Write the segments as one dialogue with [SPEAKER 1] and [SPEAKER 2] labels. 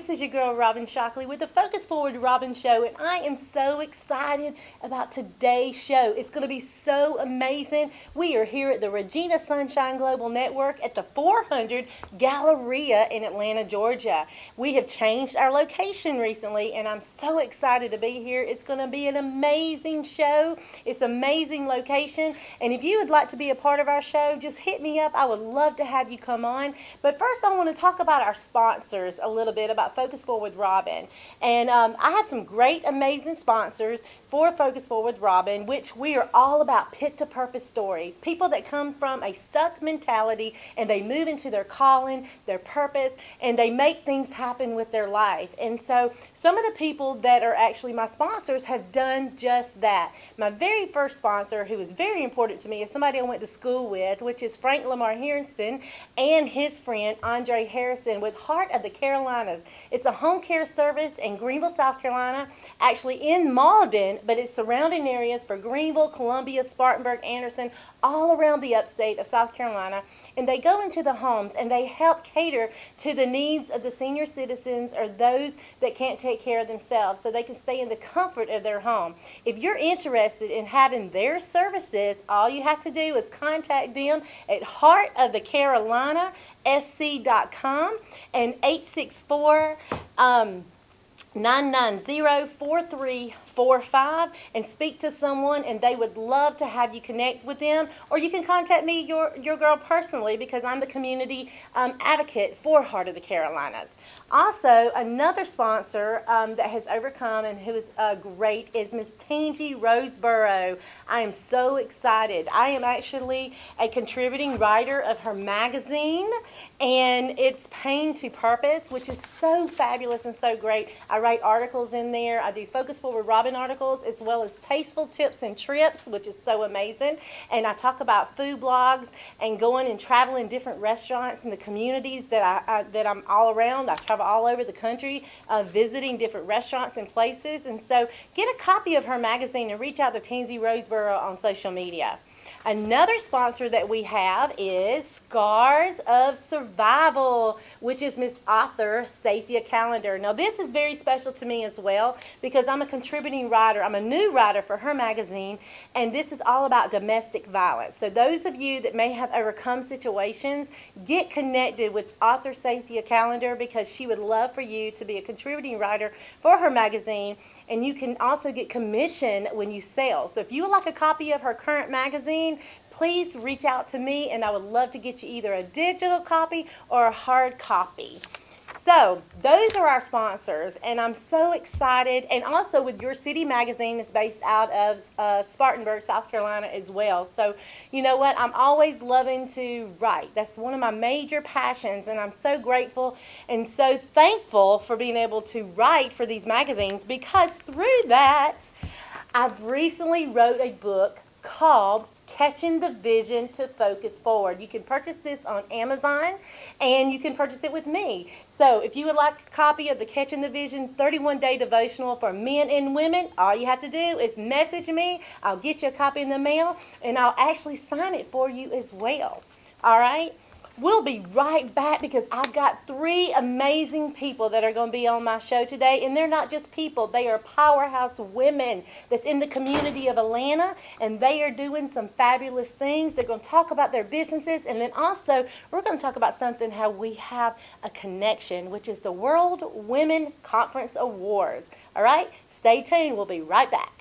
[SPEAKER 1] this is your girl Robin Shockley with the Focus Forward Robin Show, and I am so excited about today's show. It's going to be so amazing. We are here at the Regina Sunshine Global Network at the 400 Galleria in Atlanta, Georgia. We have changed our location recently, and I'm so excited to be here. It's going to be an amazing show. It's an amazing location, and if you would like to be a part of our show, just hit me up. I would love to have you come on. But first, I want to talk about our sponsors a little bit, about Focus Forward with Robin. And I have some great, amazing sponsors for Focus Forward with Robin, which we are all about pit to purpose stories. People that come from a stuck mentality and they move into their calling, their purpose, and they make things happen with their life. And so some of the people that are actually my sponsors have done just that. My very first sponsor, who is very important to me, is somebody I went to school with, which is Frank Lamar Harrison and his friend Andre Harrison with Heart of the Carolinas. It's a home care service in Greenville, South Carolina, actually in Malden, but it's surrounding areas for Greenville, Columbia, Spartanburg, Anderson, all around the upstate of South Carolina. And they go into the homes and they help cater to the needs of the senior citizens or those that can't take care of themselves so they can stay in the comfort of their home. If you're interested in having their services, all you have to do is contact them at heartofthecarolina.sc.com and 864 990-4345 and speak to someone, and they would love to have you connect with them. Or you can contact me, your girl, personally, because I'm the community advocate for Heart of the Carolinas. Also, another sponsor that has overcome and who is great is Miss Tangi Roseborough. I am so excited. I am actually a contributing writer of her magazine, and it's Pain to Purpose, which is so fabulous and so great. I write articles in there. I do Focus Forward Robin articles as well as tasteful tips and trips, which is so amazing. And I talk about food blogs and going and traveling different restaurants in the communities that I'm all around. I travel all over the country visiting different restaurants and places. And so get a copy of her magazine and reach out to Tansy Roseborough on social media. Another sponsor that we have is Scars of Survival, which is Miss Author Sathya Calendar. Now, this is very special to me as well because I'm a contributing writer. I'm a new writer for her magazine, and this is all about domestic violence. So those of you that may have overcome situations, get connected with Author Sathya Calendar because she would love for you to be a contributing writer for her magazine, and you can also get commission when you sell. So if you would like a copy of her current magazine, please reach out to me, and I would love to get you either a digital copy or a hard copy. So those are our sponsors, and I'm so excited. And also with Your City magazine is based out of Spartanburg, South Carolina as well. So you know what? I'm always loving to write. That's one of my major passions, and I'm so grateful and so thankful for being able to write for these magazines because through that, I've recently wrote a book called Catching the Vision to Focus Forward. You can purchase this on Amazon, and you can purchase it with me. So if you would like a copy of the Catching the Vision 31-day devotional for men and women, all you have to do is message me. I'll get you a copy in the mail, and I'll actually sign it for you as well. All right? We'll be right back because I've got 3 amazing people that are going to be on my show today. And they're not just people. They are powerhouse women that's in the community of Atlanta. And they are doing some fabulous things. They're going to talk about their businesses. And then also, we're going to talk about something, how we have a connection, which is the World Women Conference Awards. All right? Stay tuned. We'll be right back.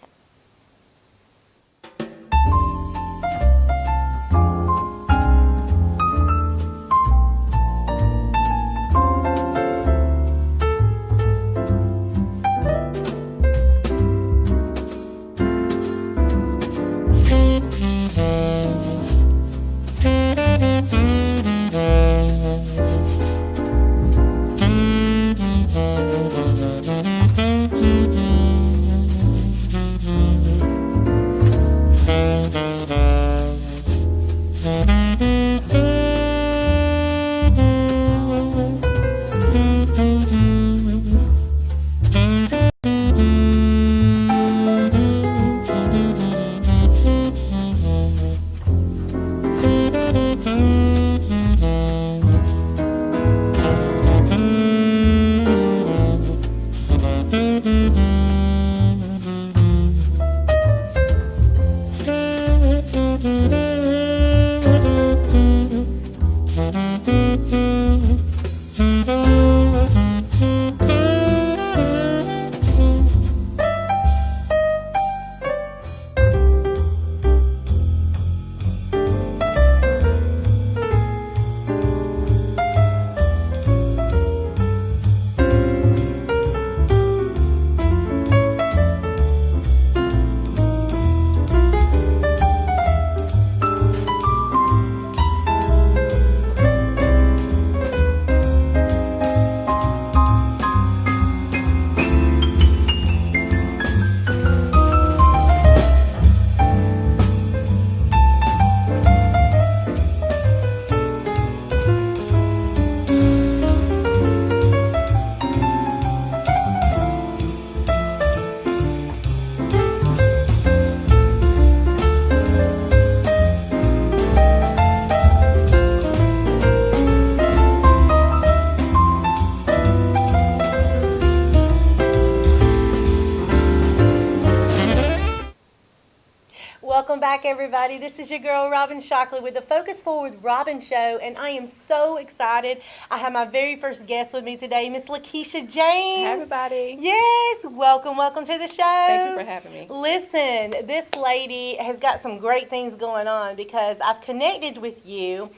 [SPEAKER 1] back, everybody. This is your girl, Robin Shockley, with the Focus Forward Robin Show, and I am so excited. I have my very first guest with me today, Miss Lakeisha James.
[SPEAKER 2] Hey, everybody.
[SPEAKER 1] Yes, welcome to the show.
[SPEAKER 2] Thank you for having me.
[SPEAKER 1] Listen, this lady has got some great things going on because I've connected with you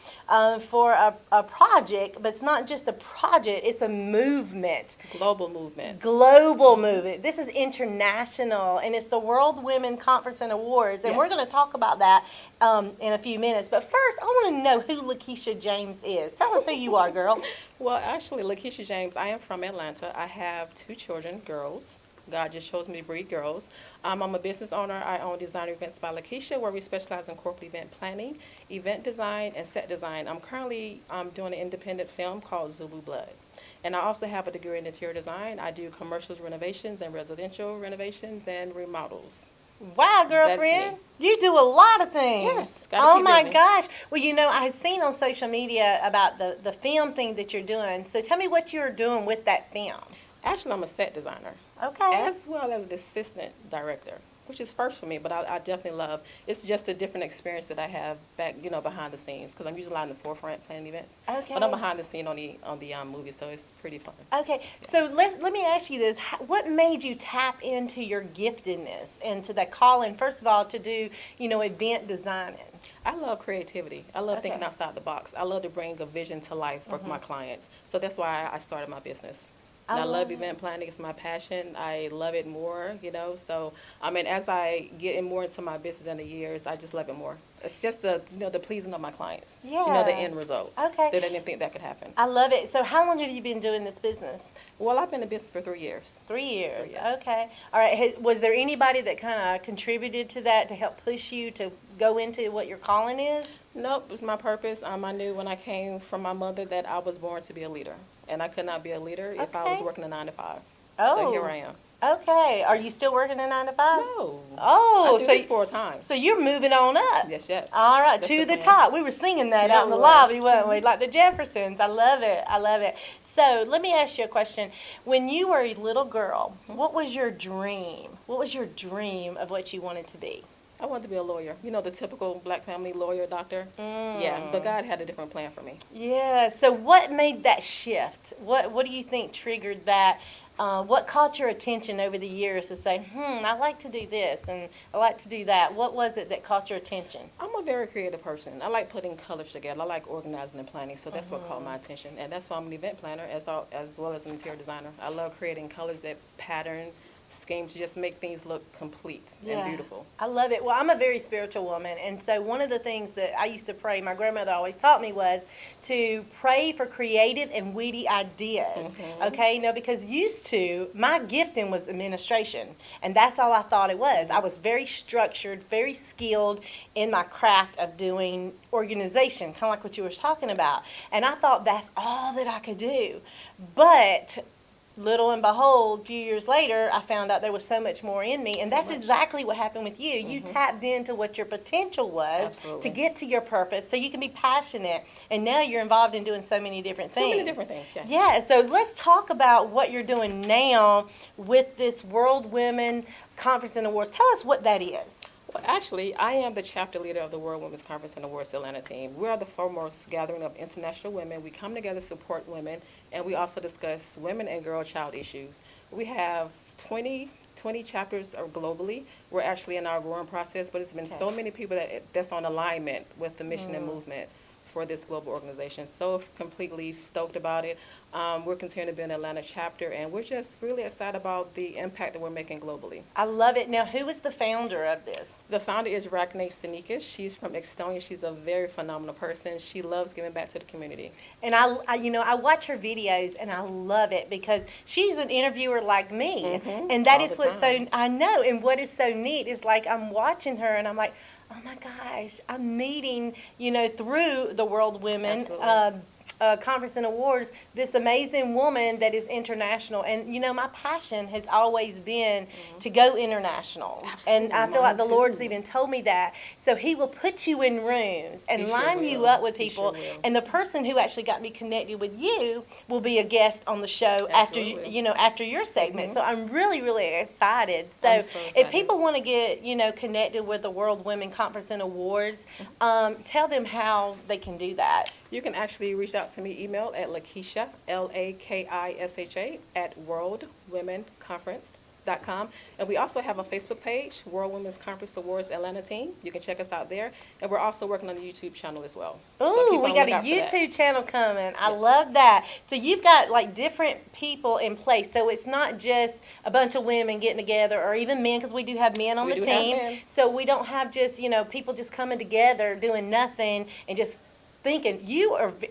[SPEAKER 1] for a project, but it's not just a project, it's a movement.
[SPEAKER 2] Global movement.
[SPEAKER 1] Global movement. This is international, and it's the World Women Conference and Awards, and we're
[SPEAKER 2] Yes.
[SPEAKER 1] going to talk about that in a few minutes. But first, I want to know who Lakeisha James is. Tell us who you are, girl.
[SPEAKER 2] Well, actually, Lakeisha James, I am from Atlanta. I have 2 children, girls. God just chose me to breed girls. I'm a business owner. I own Designer Events by Lakeisha, where we specialize in corporate event planning, event design, and set design. I'm currently doing an independent film called Zulu Blood. And I also have a degree in interior design. I do commercials renovations and residential renovations and remodels.
[SPEAKER 1] Wow, girlfriend, you do a lot of things.
[SPEAKER 2] Yes, gotta
[SPEAKER 1] oh
[SPEAKER 2] keep
[SPEAKER 1] my
[SPEAKER 2] busy.
[SPEAKER 1] gosh. Well, you know, I had seen on social media about the film thing that you're doing. So tell me what you're doing with that film.
[SPEAKER 2] Actually, I'm a set designer,
[SPEAKER 1] Okay.
[SPEAKER 2] as well as an assistant director, which is first for me, but I definitely love, it's just a different experience that I have back, behind the scenes, because I'm usually on the forefront planning events.
[SPEAKER 1] Okay.
[SPEAKER 2] But I'm behind the scene on the movie, so it's pretty fun.
[SPEAKER 1] Okay, so let me ask you this. What made you tap into your giftedness, into that calling, first of all, to do, event designing?
[SPEAKER 2] I love creativity. I love thinking
[SPEAKER 1] Okay.
[SPEAKER 2] outside the box. I love to bring a vision to life for my clients. So that's why I started my business. And I love event planning. It's my passion. I love it more, So, as I get more into my business in the years, I just love it more. It's just the pleasing of my clients.
[SPEAKER 1] Yeah.
[SPEAKER 2] The end result.
[SPEAKER 1] Okay.
[SPEAKER 2] They didn't think that could happen.
[SPEAKER 1] I love it. So how long have you been doing this business?
[SPEAKER 2] Well, I've been in business for 3 years.
[SPEAKER 1] 3 years.
[SPEAKER 2] 3 years.
[SPEAKER 1] Okay. All right. Was there anybody that kind of contributed to that to help push you to go into what your calling is?
[SPEAKER 2] Nope, it was my purpose. I knew when I came from my mother that I was born to be a leader. And I could not be a leader if I was
[SPEAKER 1] Okay.
[SPEAKER 2] working a 9 to 5.
[SPEAKER 1] Oh.
[SPEAKER 2] So here I am.
[SPEAKER 1] Okay. Are you still working a 9 to 5?
[SPEAKER 2] No.
[SPEAKER 1] Oh,
[SPEAKER 2] I do this full time.
[SPEAKER 1] so you're moving on up.
[SPEAKER 2] Yes, yes.
[SPEAKER 1] All right,
[SPEAKER 2] That's
[SPEAKER 1] to the
[SPEAKER 2] plan.
[SPEAKER 1] top. We were singing that
[SPEAKER 2] Yeah,
[SPEAKER 1] out in the
[SPEAKER 2] we were.
[SPEAKER 1] lobby, weren't we? Like the Jeffersons. I love it. I love it. So let me ask you a question. When you were a little girl, what was your dream? What was your dream of what you wanted to be?
[SPEAKER 2] I wanted to be a lawyer. The typical black family lawyer, doctor. Yeah, but God had a different plan for me.
[SPEAKER 1] Yeah. So what made that shift? What do you think triggered that? What caught your attention over the years to say, I like to do this and I like to do that? What was it that caught your attention?
[SPEAKER 2] I'm a very creative person. I like putting colors together. I like organizing and planning, so that's what caught my attention. And that's why I'm an event planner as well as an interior designer. I love creating colors that pattern, scheme to just make things look complete and beautiful.
[SPEAKER 1] I love it. Well, I'm a very spiritual woman, and so one of the things that I used to pray, my grandmother always taught me, was to pray for creative and witty ideas. Okay, because used to, my gifting was administration, and that's all I thought it was. I was very structured, very skilled in my craft of doing organization, kind of like what you were talking about, and I thought that's all that I could do. But little and behold, a few years later, I found out there was so much more in me, and that's exactly what happened with you. You tapped into what your potential was to get to your purpose, so you can be passionate, and now you're involved in doing so many different things.
[SPEAKER 2] So many different things, yeah.
[SPEAKER 1] Yeah, so let's talk about what you're doing now with this World Women Conference and Awards. Tell us what that is.
[SPEAKER 2] Well, actually, I am the chapter leader of the World Women's Conference and Awards Atlanta team. We are the foremost gathering of international women. We come together to support women, and we also discuss women and girl child issues. We have 20 chapters globally. We're actually in our growing process, but it's been so many people that's on alignment with the mission and movement for this global organization. So completely stoked about it. We're continuing to be an Atlanta chapter, and we're just really excited about the impact that we're making globally.
[SPEAKER 1] I love it. Now, who is the founder of this?
[SPEAKER 2] The founder is Rakne Sanikas. She's from Estonia. She's a very phenomenal person. She loves giving back to the community.
[SPEAKER 1] And I watch her videos, and I love it because she's an interviewer like me, and that
[SPEAKER 2] All
[SPEAKER 1] is
[SPEAKER 2] the
[SPEAKER 1] what's
[SPEAKER 2] time.
[SPEAKER 1] so, I know, and what is so neat is like I'm watching her, and I'm like, oh my gosh, I'm meeting, through the World Women,
[SPEAKER 2] Absolutely.
[SPEAKER 1] conference and awards this amazing woman that is international. And you know, my passion has always been to go international.
[SPEAKER 2] Absolutely,
[SPEAKER 1] And I feel like
[SPEAKER 2] mine
[SPEAKER 1] the Lord's
[SPEAKER 2] too.
[SPEAKER 1] even told me that. So He will put you in rooms and
[SPEAKER 2] He sure
[SPEAKER 1] line you
[SPEAKER 2] will.
[SPEAKER 1] up with
[SPEAKER 2] He
[SPEAKER 1] people.
[SPEAKER 2] sure will.
[SPEAKER 1] And the person who actually got me connected with you will be a guest on the show after
[SPEAKER 2] Absolutely.
[SPEAKER 1] you know, after your segment. So I'm really, really excited. So
[SPEAKER 2] I'm so
[SPEAKER 1] if
[SPEAKER 2] excited.
[SPEAKER 1] people want to get, you know, connected with the World Women Conference and Awards, tell them how they can do that.
[SPEAKER 2] You can actually reach out to me, email at Lakisha, Lakisha, at worldwomenconference.com. And we also have a Facebook page, World Women's Conference Awards Atlanta Team. You can check us out there. And we're also working on a YouTube channel as well. So
[SPEAKER 1] Ooh,
[SPEAKER 2] keep
[SPEAKER 1] we
[SPEAKER 2] on
[SPEAKER 1] got a
[SPEAKER 2] lookout for that.
[SPEAKER 1] YouTube channel coming. I
[SPEAKER 2] Yes.
[SPEAKER 1] love that. So you've got like different people in place. So it's not just a bunch of women getting together or even men, because we do have men on
[SPEAKER 2] We
[SPEAKER 1] the
[SPEAKER 2] do have
[SPEAKER 1] team.
[SPEAKER 2] men.
[SPEAKER 1] So we don't have just, you know, people just coming together doing nothing and just thinking.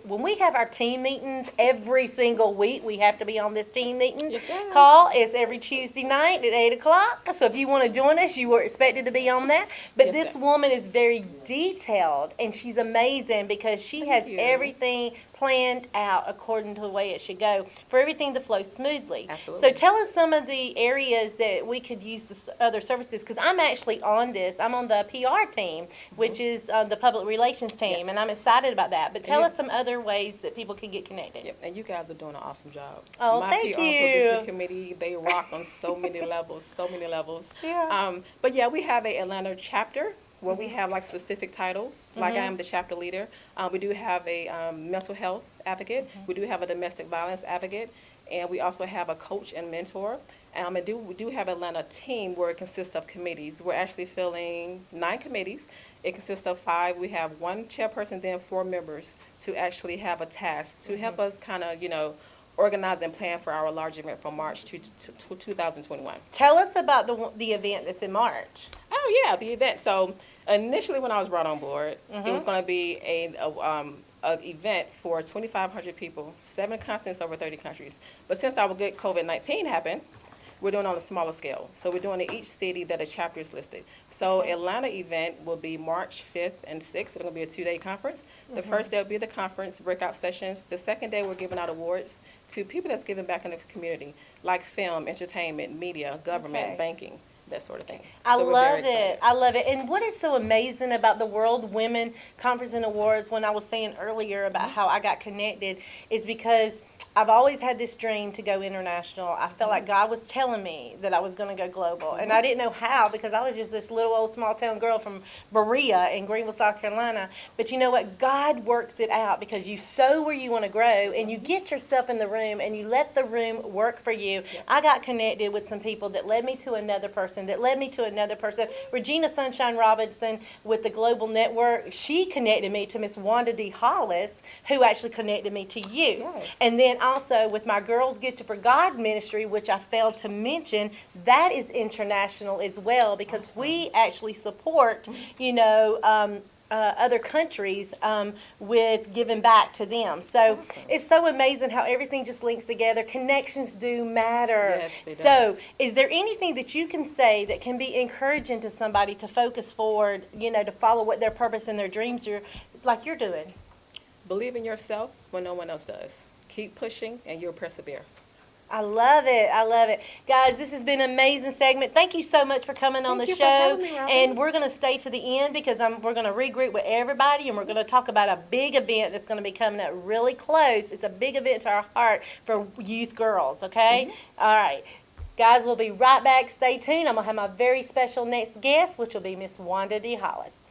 [SPEAKER 1] When we have our team meetings every single week, we have to be on this team meeting
[SPEAKER 2] Yes, ma'am.
[SPEAKER 1] call. It's every Tuesday night at 8 o'clock. So if you want to join us, you were expected to be on that. But
[SPEAKER 2] Yes,
[SPEAKER 1] this
[SPEAKER 2] yes.
[SPEAKER 1] woman is very detailed, and she's amazing because she has
[SPEAKER 2] you.
[SPEAKER 1] everything planned out according to the way it should go for everything to flow smoothly.
[SPEAKER 2] Absolutely.
[SPEAKER 1] So tell us some of the areas that we could use the other services, because I'm actually on this. I'm on the PR team, which is the public relations team,
[SPEAKER 2] Yes.
[SPEAKER 1] and I'm excited about that. But tell
[SPEAKER 2] you-
[SPEAKER 1] us some other ways that people can get connected.
[SPEAKER 2] Yep, and you guys are doing an awesome job.
[SPEAKER 1] Oh,
[SPEAKER 2] My
[SPEAKER 1] thank
[SPEAKER 2] PR
[SPEAKER 1] you.
[SPEAKER 2] publicity committee, they rock on so many levels, so many levels.
[SPEAKER 1] Yeah.
[SPEAKER 2] But yeah, we have a Atlanta chapter where we have like specific titles. Like I am the chapter leader. We do have a mental health advocate. We do have a domestic violence advocate, and we also have a coach and mentor. And we do have Atlanta team where it consists of committees. We're actually filling 9 committees. It consists of 5. We have 1 chairperson, then 4 members to actually have a task to help us kind of, you know, organize and plan for our large event from March to 2021.
[SPEAKER 1] Tell us about the event that's in March.
[SPEAKER 2] Oh yeah, the event. So initially, when I was brought on board, it was going to be a event for 2,500 people, 7 continents, over 30 countries. But since our good COVID-19 happened, we're doing it on a smaller scale. So we're doing it in each city that a chapter is listed. So Atlanta event will be March 5th and 6th. It's going to be a 2-day conference. The first day will be the conference, breakout sessions. The second day, we're giving out awards to people that's giving back in the community, like film, entertainment, media, government,
[SPEAKER 1] Okay.
[SPEAKER 2] banking, that sort of thing.
[SPEAKER 1] I
[SPEAKER 2] So we're
[SPEAKER 1] love
[SPEAKER 2] very
[SPEAKER 1] it.
[SPEAKER 2] excited.
[SPEAKER 1] I love it. And what is so amazing about the World Women Conference and Awards, when I was saying earlier about how I got connected, is because I've always had this dream to go international. I felt like God was telling me that I was going to go global. And I didn't know how, because I was just this little old small town girl from Berea in Greenville, South Carolina. But you know what? God works it out, because you sow where you want to grow and you get yourself in the room and you let the room work for you. I got connected with some people that led me to another person, that led me to another person. Regina Sunshine Robinson with the Global Network, she connected me to Miss Wanda D. Hollis, who actually connected me to you.
[SPEAKER 2] Yes.
[SPEAKER 1] And then also with my Girls Gifted for God ministry, which I failed to mention, that is international as well, because we actually support, you know, other countries with giving back to them. So
[SPEAKER 2] Awesome.
[SPEAKER 1] it's so amazing how everything just links together. Connections do matter.
[SPEAKER 2] Yes, they
[SPEAKER 1] So
[SPEAKER 2] does.
[SPEAKER 1] is there anything that you can say that can be encouraging to somebody to focus forward, you know, to follow what their purpose and their dreams are, like you're doing?
[SPEAKER 2] Believe in yourself when no one else does. Keep pushing, and you'll persevere.
[SPEAKER 1] I love it. I love it. Guys, this has been an amazing segment. Thank you so much for coming on the
[SPEAKER 2] Thank you for
[SPEAKER 1] show.
[SPEAKER 2] having me, Robin.
[SPEAKER 1] And we're going to stay to the end, because we're going to regroup with everybody, and we're going to talk about a big event that's going to be coming up really close. It's a big event to our heart for youth girls, okay? All right. Guys, we'll be right back. Stay tuned. I'm going to have my very special next guest, which will be Miss Wanda D. Hollis.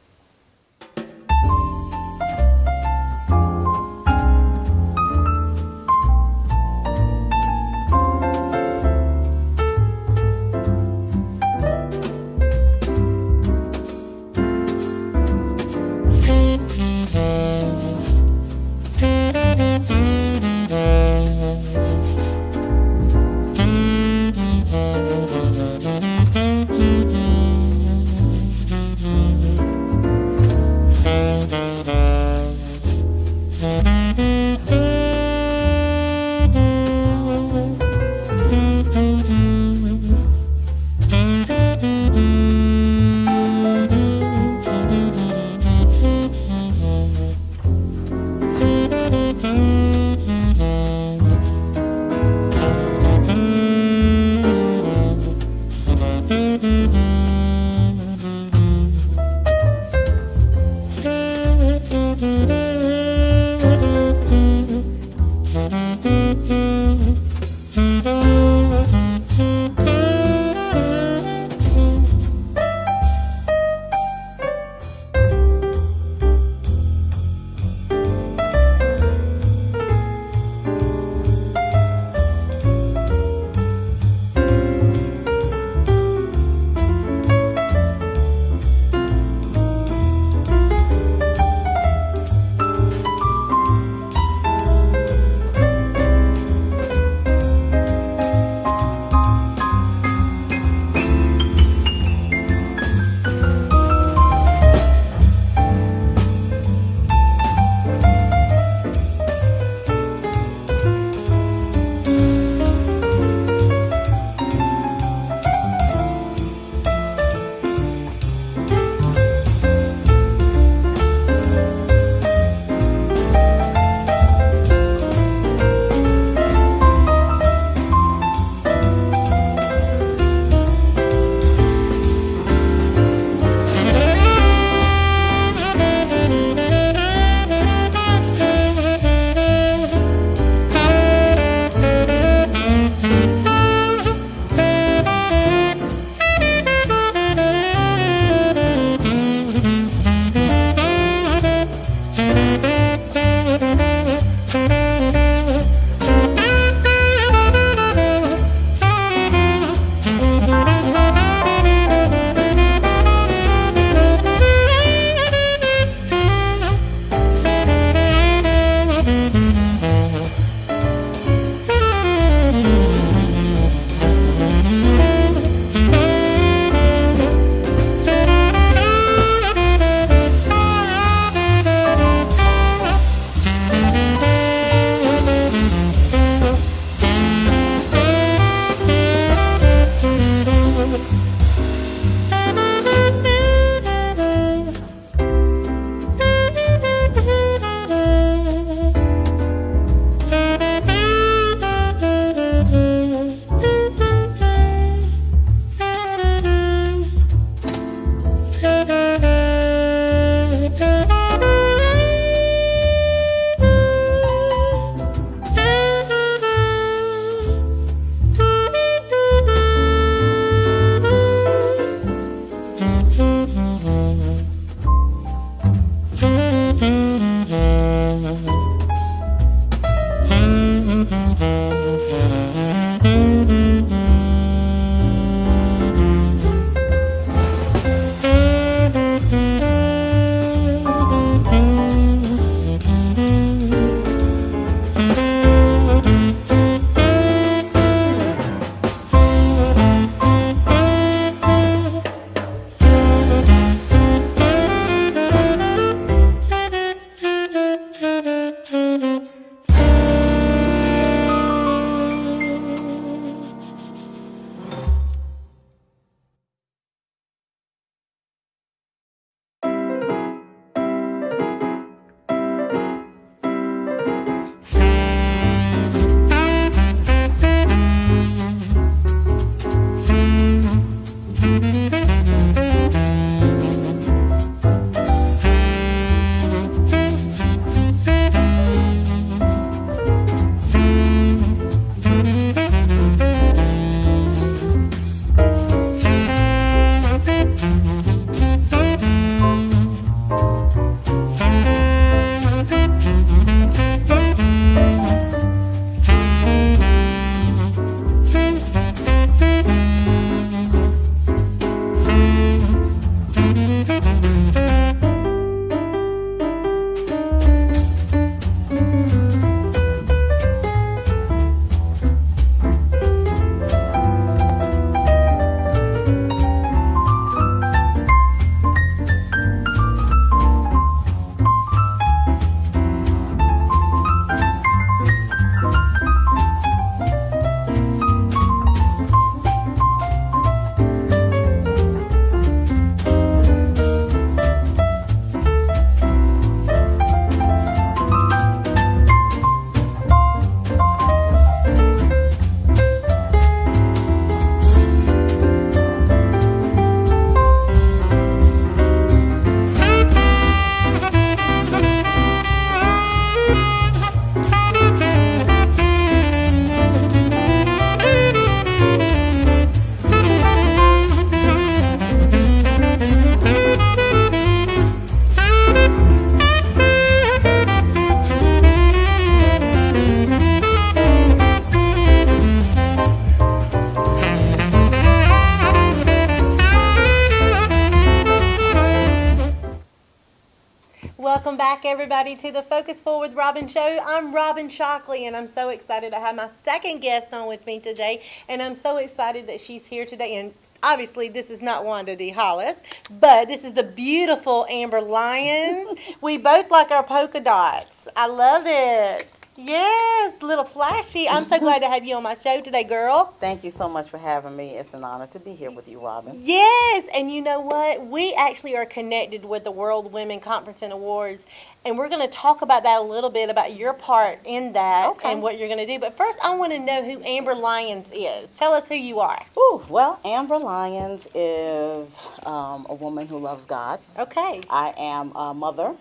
[SPEAKER 1] Welcome back, everybody, to the Focus Forward with Robin show. I'm Robin Shockley, and I'm so excited to have my second guest on with me today. And I'm so excited that she's here today. And obviously, this is not Wanda D. Hollis, but this is the beautiful Amber Lyons. We both like our polka dots. I love it. Yes, little flashy. I'm so glad to have you on my show today, girl.
[SPEAKER 3] Thank you so much for having me. It's an honor to be here with you, Robin.
[SPEAKER 1] Yes, and you know what? We actually are connected with the World Women Conference and Awards, and we're going to talk about that a little bit, about your part in that
[SPEAKER 3] Okay.
[SPEAKER 1] and what you're going to do. But first, I want to know who Amber Lyons is. Tell us who you are.
[SPEAKER 3] Ooh, well, Amber Lyons is a woman who loves God.
[SPEAKER 1] Okay.
[SPEAKER 3] I am a mother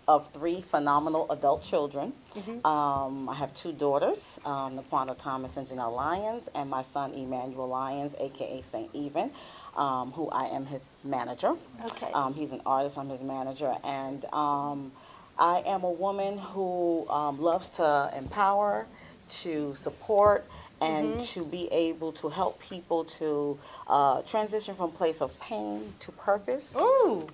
[SPEAKER 3] of 3 phenomenal adult children. I have 2 daughters, Naquanda Thomas and Janelle Lyons, and my son Emmanuel Lyons, aka Saint Even, who I am his manager.
[SPEAKER 1] Okay.
[SPEAKER 3] He's an artist, I'm his manager, and I am a woman who loves to empower, to support, and to be able to help people to transition from place of pain to purpose.
[SPEAKER 1] Ooh.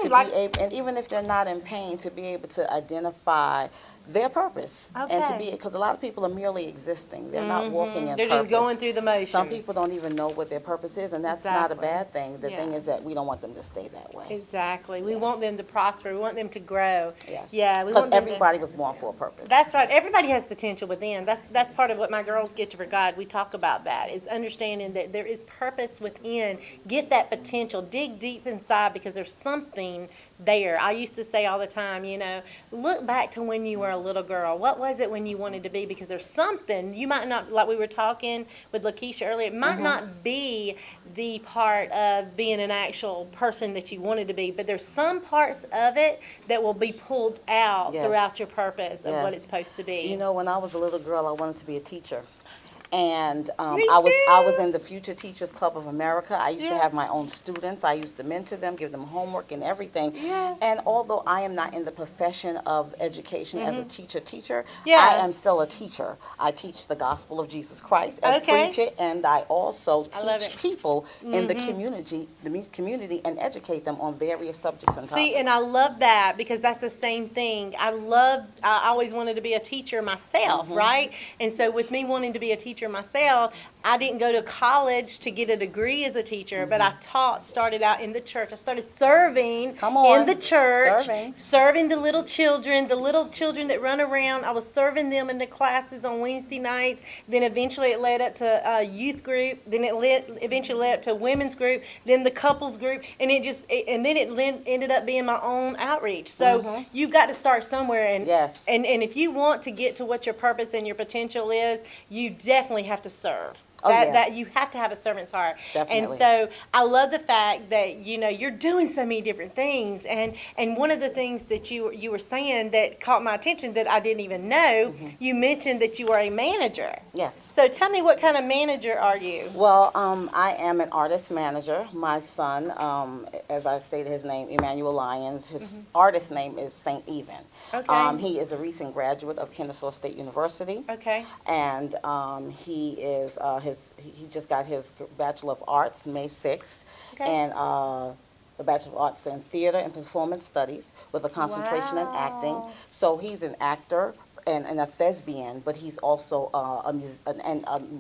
[SPEAKER 3] To be able, and even if they're not in pain, to be able to identify their purpose, and to
[SPEAKER 1] Okay.
[SPEAKER 3] be, because a lot of people are merely existing; they're not walking in
[SPEAKER 1] They're
[SPEAKER 3] purpose.
[SPEAKER 1] just going through the motions.
[SPEAKER 3] Some people don't even know what their purpose is, and that's not a
[SPEAKER 1] Exactly.
[SPEAKER 3] bad thing. The thing
[SPEAKER 1] Yeah.
[SPEAKER 3] is that we don't want them to stay that way.
[SPEAKER 1] Exactly. We want them to prosper. We want them to grow.
[SPEAKER 3] Yes.
[SPEAKER 1] Yeah. We
[SPEAKER 3] Because
[SPEAKER 1] want them to-
[SPEAKER 3] everybody was born for a purpose.
[SPEAKER 1] That's right. Everybody has potential within. That's part of what my girls get to for God. We talk about that, is understanding that there is purpose within. Get that potential. Dig deep inside, because there's something there. I used to say all the time, look back to when you were a little girl. What was it when you wanted to be? Because there's something you might not, like we were talking with Lakeisha earlier, it might not be the part of being an actual person that you wanted to be, but there's some parts of it that will be pulled out
[SPEAKER 3] Yes.
[SPEAKER 1] throughout your purpose of what
[SPEAKER 3] Yes.
[SPEAKER 1] it's supposed to be.
[SPEAKER 3] You know, when I was a little girl, I wanted to be a teacher. And
[SPEAKER 1] Me
[SPEAKER 3] I was
[SPEAKER 1] too.
[SPEAKER 3] in the Future Teachers Club of America. I used to
[SPEAKER 1] Yeah.
[SPEAKER 3] have my own students. I used to mentor them, give them homework and everything.
[SPEAKER 1] Yeah.
[SPEAKER 3] And although I am not in the profession of education as a teacher,
[SPEAKER 1] Yeah.
[SPEAKER 3] I am still a teacher. I teach the gospel of Jesus Christ and
[SPEAKER 1] Okay.
[SPEAKER 3] preach it, and I also
[SPEAKER 1] I love
[SPEAKER 3] teach
[SPEAKER 1] it.
[SPEAKER 3] people in the community and educate them on various subjects and topics.
[SPEAKER 1] See, and I love that, because that's the same thing. I always wanted to be a teacher myself, right? And so with me wanting to be a teacher myself, I didn't go to college to get a degree as a teacher, but I started out in the church. I started serving
[SPEAKER 3] Come on,
[SPEAKER 1] in the church,
[SPEAKER 3] serving.
[SPEAKER 1] the little children that run around. I was serving them in the classes on Wednesday nights. Then eventually it led up to a youth group. Then eventually led up to a women's group. Then the couples group, and then it ended up being my own outreach. So you've got to start somewhere, and
[SPEAKER 3] Yes.
[SPEAKER 1] and if you want to get to what your purpose and your potential is, you definitely have to serve.
[SPEAKER 3] Oh, yeah.
[SPEAKER 1] That you have to have a servant's heart.
[SPEAKER 3] Definitely.
[SPEAKER 1] And so I love the fact that you're doing so many different things, and one of the things that you were saying that caught my attention that I didn't even know, you mentioned that you are a manager.
[SPEAKER 3] Yes.
[SPEAKER 1] So tell me, what kind of manager are you?
[SPEAKER 3] Well, I am an artist manager. My son, as I stated his name, Emmanuel Lyons, his artist name is Saint Even.
[SPEAKER 1] Okay.
[SPEAKER 3] He is a recent graduate of Kennesaw State University.
[SPEAKER 1] Okay.
[SPEAKER 3] And he is he just got his Bachelor of Arts May 6th,
[SPEAKER 1] Okay.
[SPEAKER 3] and the Bachelor of Arts in Theater and Performance Studies with a concentration in acting.
[SPEAKER 1] Wow.
[SPEAKER 3] So he's an actor and a thespian, but he's also a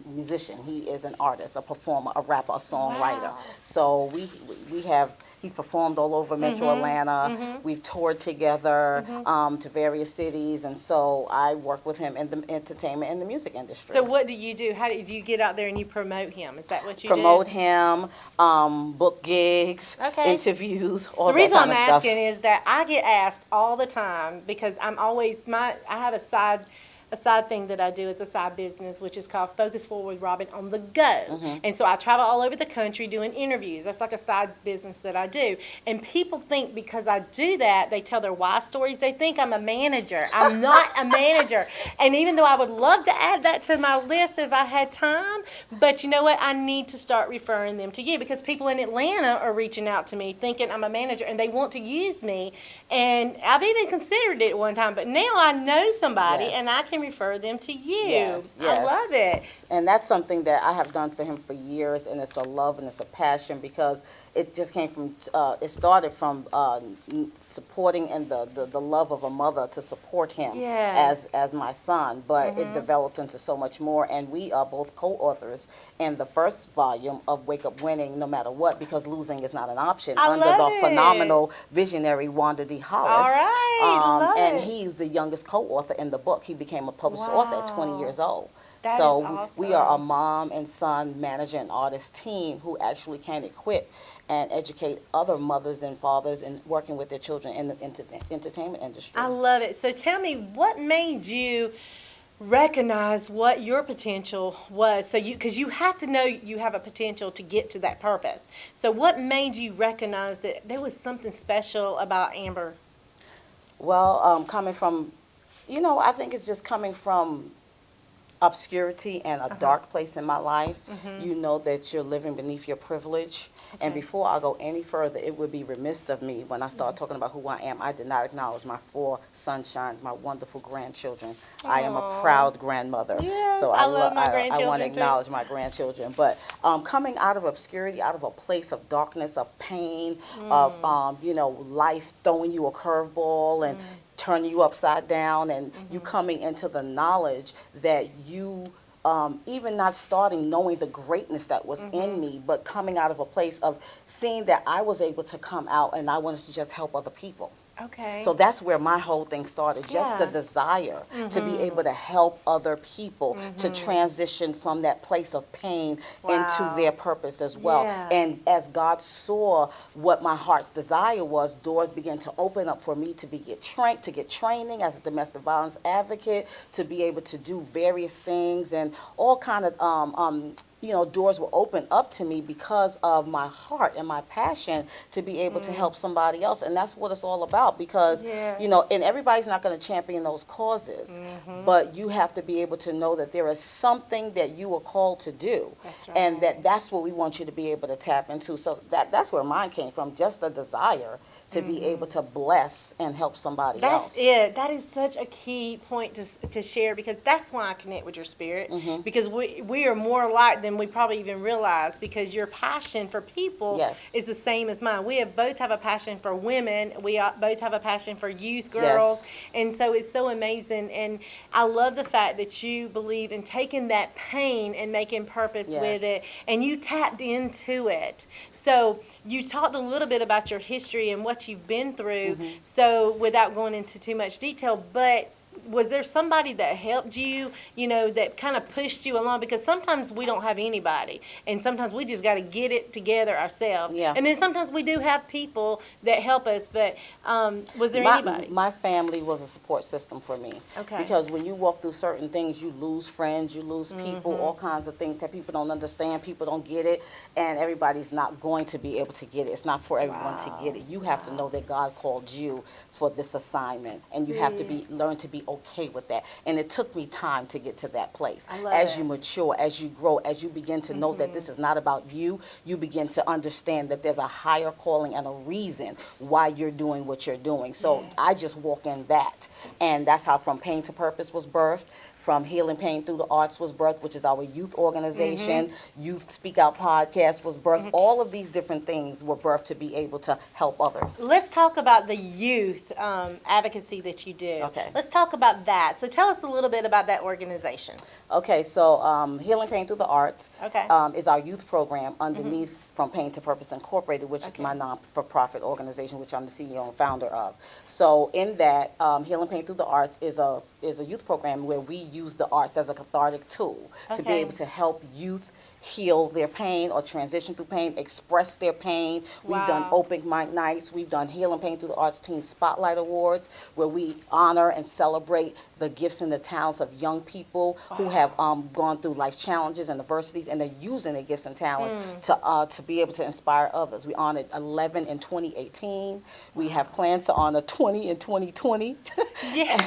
[SPEAKER 3] musician. He is an artist, a performer, a rapper, a songwriter.
[SPEAKER 1] Wow.
[SPEAKER 3] So he's performed all over Metro Atlanta. We've toured together to various cities, and so I work with him in the entertainment and the music industry.
[SPEAKER 1] So what do you do? How do you get out there and you promote him? Is that what you
[SPEAKER 3] Promote
[SPEAKER 1] do?
[SPEAKER 3] him, book gigs,
[SPEAKER 1] Okay.
[SPEAKER 3] interviews, all
[SPEAKER 1] The
[SPEAKER 3] that
[SPEAKER 1] reason
[SPEAKER 3] kind
[SPEAKER 1] I'm
[SPEAKER 3] of stuff.
[SPEAKER 1] asking is that I get asked all the time, because I have a side thing that I do. It's a side business, which is called Focus Forward with Robin on the Go.
[SPEAKER 3] Mm-hmm.
[SPEAKER 1] And so I travel all over the country doing interviews. That's like a side business that I do. And people think because I do that, they tell their wife stories, they think I'm a manager. I'm not a manager. And even though I would love to add that to my list if I had time, but you know what? I need to start referring them to you, because people in Atlanta are reaching out to me thinking I'm a manager and they want to use me. And I've even considered it one time, but now I know somebody
[SPEAKER 3] Yes.
[SPEAKER 1] and I can can refer them to you.
[SPEAKER 3] Yes,
[SPEAKER 1] I
[SPEAKER 3] yes.
[SPEAKER 1] love it.
[SPEAKER 3] And that's something that I have done for him for years, and it's a love and it's a passion because it just came from, it started from supporting and the love of a mother to support him
[SPEAKER 1] Yes.
[SPEAKER 3] as my son, but it developed into so much more, and we are both co-authors in the first volume of Wake Up Winning No Matter What, because losing is not an option,
[SPEAKER 1] I
[SPEAKER 3] under
[SPEAKER 1] love
[SPEAKER 3] the
[SPEAKER 1] it.
[SPEAKER 3] phenomenal visionary Wanda D. Hollis.
[SPEAKER 1] All right, love
[SPEAKER 3] and
[SPEAKER 1] it.
[SPEAKER 3] he's the youngest co-author in the book. He became a published author at 20
[SPEAKER 1] Wow.
[SPEAKER 3] years old.
[SPEAKER 1] That
[SPEAKER 3] So
[SPEAKER 1] is
[SPEAKER 3] we are a
[SPEAKER 1] awesome.
[SPEAKER 3] mom and son manager and artist team who actually can equip and educate other mothers and fathers in working with their children in the entertainment industry.
[SPEAKER 1] I love it. So tell me, what made you recognize what your potential was? So because you have to know you have a potential to get to that purpose. So what made you recognize that there was something special about Amber?
[SPEAKER 3] Well, coming from, I think it's just coming from obscurity and a dark place in my life. You know that you're living beneath your privilege. And
[SPEAKER 1] Okay.
[SPEAKER 3] before I go any further, it would be remiss of me when I start talking about who I am. I did not acknowledge my 4 sunshines, my wonderful grandchildren. I am a
[SPEAKER 1] Aw.
[SPEAKER 3] proud grandmother.
[SPEAKER 1] Yes,
[SPEAKER 3] So
[SPEAKER 1] I love my
[SPEAKER 3] I want
[SPEAKER 1] grandchildren,
[SPEAKER 3] to
[SPEAKER 1] too.
[SPEAKER 3] acknowledge my grandchildren. But coming out of obscurity, out of a place of darkness, of pain, of life throwing you a curveball and turning you upside down, and you coming into the knowledge that you even not starting knowing the greatness that was in me, but coming out of a place of seeing that I was able to come out and I wanted to just help other people.
[SPEAKER 1] Okay.
[SPEAKER 3] So that's where my whole thing started, just the
[SPEAKER 1] Yeah.
[SPEAKER 3] desire to be able to help other people to transition from that place of pain into
[SPEAKER 1] Wow.
[SPEAKER 3] their purpose as well.
[SPEAKER 1] Yeah.
[SPEAKER 3] And as God saw what my heart's desire was, doors began to open up for me to get training as a domestic violence advocate, to be able to do various things, and all kind of doors were opened up to me because of my heart and my passion to be able to help somebody else. And that's what it's all about, because,
[SPEAKER 1] Yes.
[SPEAKER 3] and everybody's not going to champion those causes, but you have to be able to know that there is something that you are called to do.
[SPEAKER 1] That's
[SPEAKER 3] And
[SPEAKER 1] right.
[SPEAKER 3] that's what we want you to be able to tap into. So that's where mine came from, just the desire to be able to bless and help somebody else.
[SPEAKER 1] That's it. That is such a key point to share, because that's why I connect with your spirit, because we are more alike than we probably even realize, because your passion for people
[SPEAKER 3] Yes.
[SPEAKER 1] is the same as mine. We both have a passion for women. We both have a passion for youth girls.
[SPEAKER 3] Yes.
[SPEAKER 1] And so it's so amazing. And I love the fact that you believe in taking that pain and making purpose with it,
[SPEAKER 3] Yes.
[SPEAKER 1] and you tapped into it. So you talked a little bit about your history and what you've been through, so without going into too much detail, but was there somebody that helped you, that kind of pushed you along? Because sometimes we don't have anybody, and sometimes we just got to get it together ourselves.
[SPEAKER 3] Yeah.
[SPEAKER 1] And then sometimes we do have people that help us, but was there anybody?
[SPEAKER 3] My family was a support system for me.
[SPEAKER 1] Okay.
[SPEAKER 3] Because when you walk through certain things, you lose friends, you lose people, all kinds of things that people don't understand, people don't get it, and everybody's not going to be able to get it. It's not for everyone to get it. You have to know that God called you for this assignment, and you have to learn to be okay with that. And it took me time to get to that place.
[SPEAKER 1] I love
[SPEAKER 3] as
[SPEAKER 1] it.
[SPEAKER 3] you mature, as you grow, as you begin to know that this is not about you, you begin to understand that there's a higher calling and a reason why you're doing what you're doing. So I just walk in that. And that's how From Pain to Purpose was birthed. From Healing Pain Through the Arts was birthed, which is our youth organization. Youth Speak Out podcast was birthed. All of these different things were birthed to be able to help others.
[SPEAKER 1] Let's talk about the youth advocacy that you do.
[SPEAKER 3] Okay.
[SPEAKER 1] Let's talk about that. So tell us a little bit about that organization.
[SPEAKER 3] Okay, so Healing Pain Through the Arts
[SPEAKER 1] Okay.
[SPEAKER 3] is our youth program underneath From Pain to Purpose Incorporated, which is my non-for-profit organization, which I'm the CEO and founder of. So in that, Healing Pain Through the Arts is a youth program where we use the arts as a cathartic tool to be
[SPEAKER 1] Okay.
[SPEAKER 3] able to help youth heal their pain or transition through pain, express their pain. We've done
[SPEAKER 1] Wow.
[SPEAKER 3] open mic nights. We've done Healing Pain Through the Arts Teen Spotlight Awards, where we honor and celebrate the gifts and the talents of young people who have gone through life challenges and adversities, and they're using their gifts and talents to be able to inspire others. We honored 11 in 2018. We have plans to honor 20 in 2020.
[SPEAKER 1] Yeah.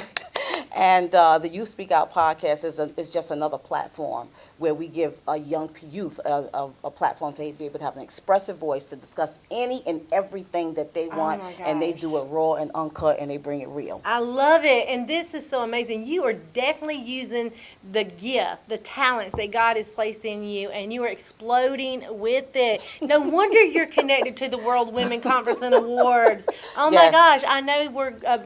[SPEAKER 3] And the Youth Speak Out podcast is just another platform where we give youth a platform to be able to have an expressive voice to discuss any and everything that they want,
[SPEAKER 1] my
[SPEAKER 3] and they
[SPEAKER 1] gosh.
[SPEAKER 3] do it raw and uncut, and they bring it real.
[SPEAKER 1] I love it. And this is so amazing. You are definitely using the gift, the talents that God has placed in you, and you are exploding with it. No wonder you're connected to the World Women Conference and Awards. Oh my
[SPEAKER 3] Yes.
[SPEAKER 1] gosh. I know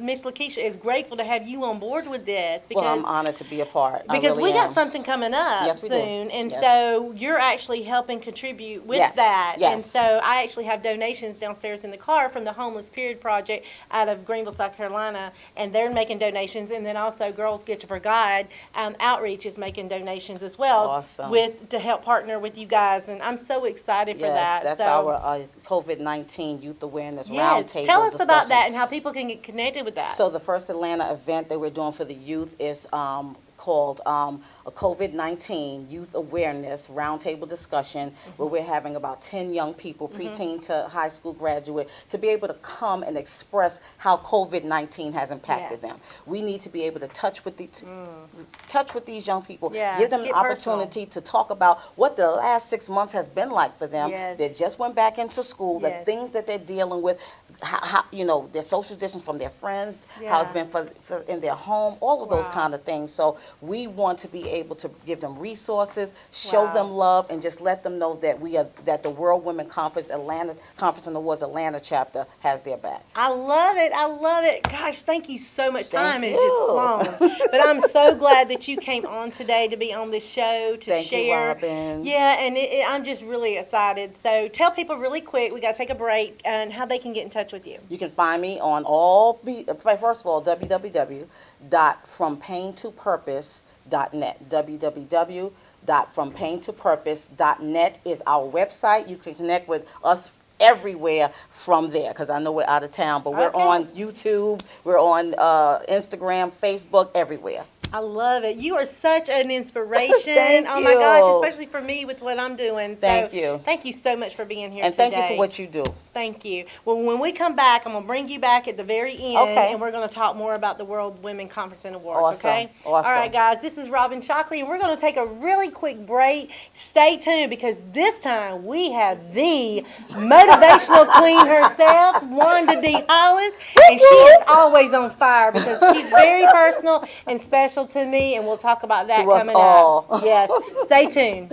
[SPEAKER 1] Miss Lakeisha is grateful to have you on board with this because
[SPEAKER 3] Well, I'm honored to be a part. I
[SPEAKER 1] because
[SPEAKER 3] really
[SPEAKER 1] we got
[SPEAKER 3] am.
[SPEAKER 1] something coming up
[SPEAKER 3] Yes, we do.
[SPEAKER 1] soon, and
[SPEAKER 3] Yes.
[SPEAKER 1] so you're actually helping contribute with
[SPEAKER 3] Yes,
[SPEAKER 1] that.
[SPEAKER 3] yes.
[SPEAKER 1] And so I actually have donations downstairs in the car from the Homeless Period Project out of Greenville, South Carolina, and they're making donations. And then also Girls Get to For God Outreach is making donations as well,
[SPEAKER 3] Awesome.
[SPEAKER 1] to help partner with you guys. And I'm so excited for
[SPEAKER 3] Yes,
[SPEAKER 1] that.
[SPEAKER 3] that's
[SPEAKER 1] So,
[SPEAKER 3] our COVID-19 Youth Awareness
[SPEAKER 1] yes,
[SPEAKER 3] Roundtable
[SPEAKER 1] tell us about
[SPEAKER 3] discussion.
[SPEAKER 1] that and how people can get connected with that.
[SPEAKER 3] So the first Atlanta event that we're doing for the youth is called a COVID-19 Youth Awareness Roundtable Discussion, where we're having about 10 young people, preteen to high school graduate, to be able to come and express how COVID-19 has impacted
[SPEAKER 1] Yes.
[SPEAKER 3] them. We need to be able to touch with these young people,
[SPEAKER 1] Yeah,
[SPEAKER 3] give them an
[SPEAKER 1] get personal.
[SPEAKER 3] opportunity to talk about what the last 6 months has been like for them.
[SPEAKER 1] Yes.
[SPEAKER 3] They just went back into school, the
[SPEAKER 1] Yes.
[SPEAKER 3] things that they're dealing with, how their social distance from their friends, how it's
[SPEAKER 1] Yeah.
[SPEAKER 3] been for in their home, all of those
[SPEAKER 1] Wow.
[SPEAKER 3] kind of things. So we want to be able to give them resources, show
[SPEAKER 1] Wow.
[SPEAKER 3] them love, and just let them know that the World Women Conference and Awards Atlanta chapter has their back.
[SPEAKER 1] I love it. I love it. Gosh, thank you so much.
[SPEAKER 3] Thank
[SPEAKER 1] Time has just
[SPEAKER 3] you.
[SPEAKER 1] flown. But I'm so glad that you came on today to be on this show to
[SPEAKER 3] Thank you,
[SPEAKER 1] share.
[SPEAKER 3] Robin.
[SPEAKER 1] Yeah, and I'm just really excited. So tell people really quick, we got to take a break, and how they can get in touch with you.
[SPEAKER 3] You can find me on first of all, www.frompaintopurpose.net. www.frompaintopurpose.net is our website. You can connect with us everywhere from there, because I know we're out of town, but we're
[SPEAKER 1] Okay.
[SPEAKER 3] on YouTube, we're on Instagram, Facebook, everywhere.
[SPEAKER 1] I love it. You are such an inspiration.
[SPEAKER 3] Thank
[SPEAKER 1] Oh my gosh,
[SPEAKER 3] you.
[SPEAKER 1] especially for me with what I'm doing.
[SPEAKER 3] Thank
[SPEAKER 1] So
[SPEAKER 3] you.
[SPEAKER 1] Thank you so much for being here
[SPEAKER 3] And
[SPEAKER 1] today.
[SPEAKER 3] thank you for what you do.
[SPEAKER 1] Thank you. Well, when we come back, I'm going to bring you back at the very end,
[SPEAKER 3] Okay.
[SPEAKER 1] and we're going to talk more about the World Women Conference and Awards,
[SPEAKER 3] Awesome.
[SPEAKER 1] okay?
[SPEAKER 3] Awesome.
[SPEAKER 1] All right, guys, this is Robin Shockley, and we're going to take a really quick break. Stay tuned, because this time we have the motivational queen herself, Wanda D. Hollis, and she is always on fire because she's very personal and special to me, and we'll talk about that
[SPEAKER 3] To us
[SPEAKER 1] coming
[SPEAKER 3] all.
[SPEAKER 1] up. Yes, stay tuned.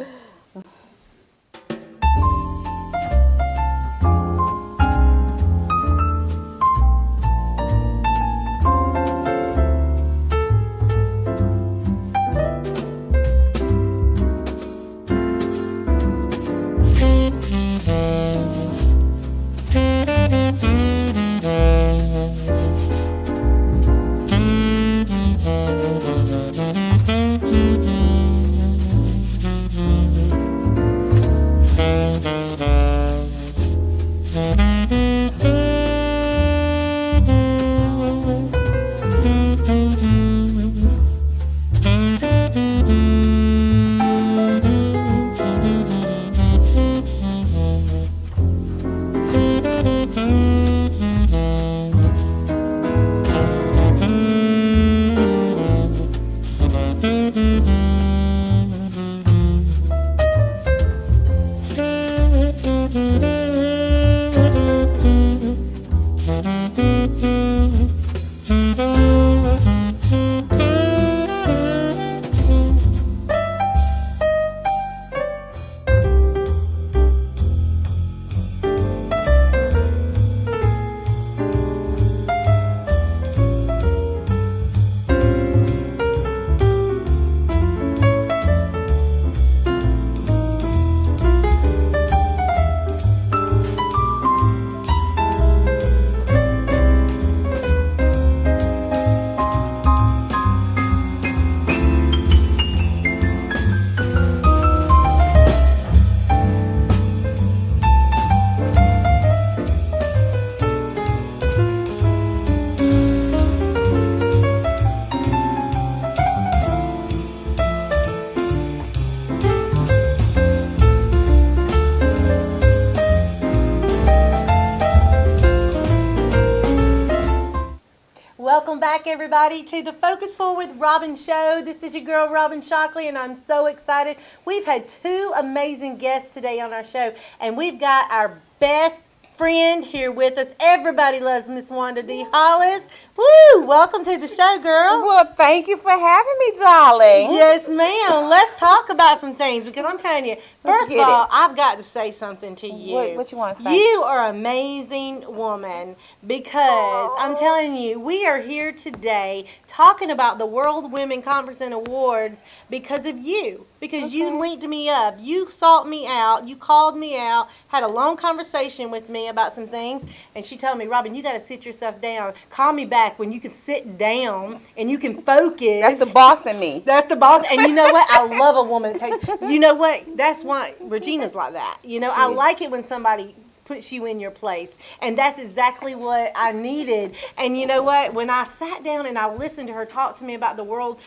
[SPEAKER 1] everybody, to the Focus Full with Robin show. This is your girl, Robin Shockley, and I'm so excited. We've had two amazing guests today on our show, and we've got our best friend here with us. Everybody loves Miss Wanda D. Hollis. Woo! Welcome to the show, girl.
[SPEAKER 4] Well, thank you for having me, darling.
[SPEAKER 1] Yes, ma'am. Let's talk about some things, because I'm telling you, first of
[SPEAKER 4] get
[SPEAKER 1] all,
[SPEAKER 4] it.
[SPEAKER 1] I've got to say something to you.
[SPEAKER 4] What you wanna say?
[SPEAKER 1] You are an amazing woman, because I'm telling you, we are here today talking about the World Women Conference and Awards because of you. Because you linked me up, you sought me out, you called me out, had a long conversation with me about some things, and she told me, Robin, you got to sit yourself down. Call me back when you can sit down and you can focus.
[SPEAKER 4] That's the boss in me.
[SPEAKER 1] That's the boss. And you know what? I love a woman that takes, you know what? That's why Regina's like that. You know, I like it when somebody puts you in your place. And that's exactly what I needed. And you know what? When I sat down and I listened to her talk to me about the World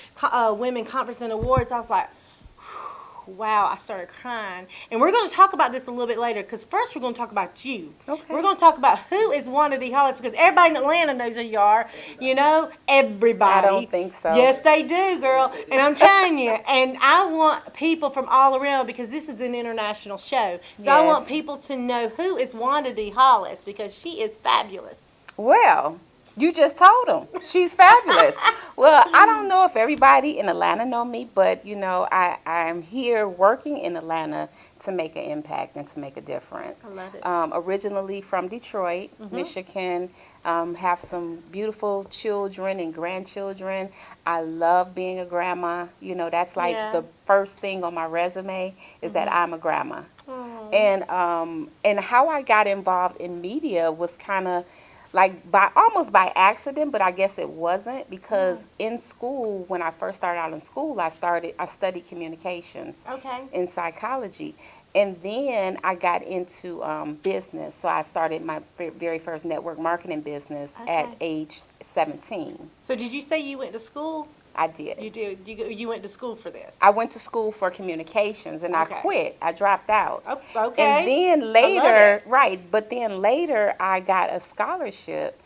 [SPEAKER 1] Women Conference and Awards, I was like, wow, I started crying. And we're going to talk about this a little bit later, because first we're going to talk about you.
[SPEAKER 4] Okay.
[SPEAKER 1] We're going to talk about who is Wanda D. Hollis, because everybody in Atlanta knows who you are. You know, everybody.
[SPEAKER 4] I don't think so.
[SPEAKER 1] Yes, they do, girl. And I'm telling you, and I want people from all around, because this is an international show. So I
[SPEAKER 4] Yes.
[SPEAKER 1] want people to know who is Wanda D. Hollis, because she is fabulous.
[SPEAKER 4] Well, you just told them. She's fabulous. Well, I don't know if everybody in Atlanta know me, but, you know, I'm here working in Atlanta to make an impact and to make a difference.
[SPEAKER 1] I love it.
[SPEAKER 4] Originally from Detroit, Michigan, have some beautiful children and grandchildren. I love being a grandma. You know, that's like
[SPEAKER 1] Yeah.
[SPEAKER 4] the first thing on my resume is that I'm a grandma. And how I got involved in media was kind of like almost by accident, but I guess it wasn't, because in school, when I first started out in school, I studied communications
[SPEAKER 1] Okay.
[SPEAKER 4] in psychology. And then I got into business. So I started my very first network marketing business at
[SPEAKER 1] Okay.
[SPEAKER 4] age 17.
[SPEAKER 1] So did you say you went to school?
[SPEAKER 4] I did.
[SPEAKER 1] You did. You went to school for this.
[SPEAKER 4] I went to school for communications and
[SPEAKER 1] Okay.
[SPEAKER 4] I quit. I dropped out.
[SPEAKER 1] Oh, okay.
[SPEAKER 4] And then
[SPEAKER 1] I love
[SPEAKER 4] later,
[SPEAKER 1] it.
[SPEAKER 4] right, but then later I got a scholarship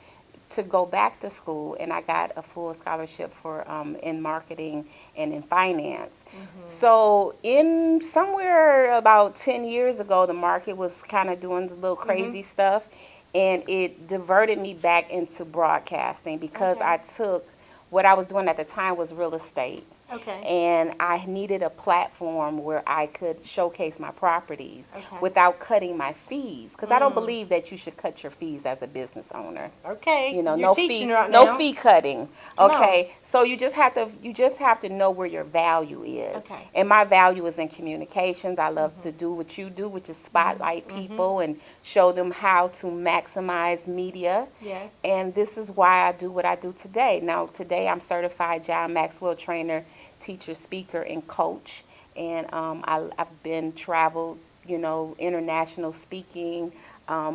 [SPEAKER 4] to go back to school, and I got a full scholarship for in marketing and in finance.
[SPEAKER 1] Mm-hmm.
[SPEAKER 4] So in somewhere about 10 years ago, the market was kind of doing the little
[SPEAKER 1] Mm-hmm.
[SPEAKER 4] crazy stuff, and it diverted me back into broadcasting, because
[SPEAKER 1] Okay.
[SPEAKER 4] I took what I was doing at the time was real estate.
[SPEAKER 1] Okay.
[SPEAKER 4] And I needed a platform where I could showcase my properties
[SPEAKER 1] Okay.
[SPEAKER 4] without cutting my fees, because I don't believe that you should cut your fees as a business owner.
[SPEAKER 1] Okay.
[SPEAKER 4] You know,
[SPEAKER 1] You're
[SPEAKER 4] no
[SPEAKER 1] teaching
[SPEAKER 4] fee,
[SPEAKER 1] right
[SPEAKER 4] no
[SPEAKER 1] now.
[SPEAKER 4] fee cutting.
[SPEAKER 1] Come
[SPEAKER 4] Okay, so you just have to know where your value is.
[SPEAKER 1] Okay.
[SPEAKER 4] And my value is in communications. I love to do what you do, which is spotlight people and show them how to maximize media.
[SPEAKER 1] Yes.
[SPEAKER 4] And this is why I do what I do today. Now, today I'm certified John Maxwell trainer, teacher, speaker, and coach. And I've been traveled, you know, international speaking,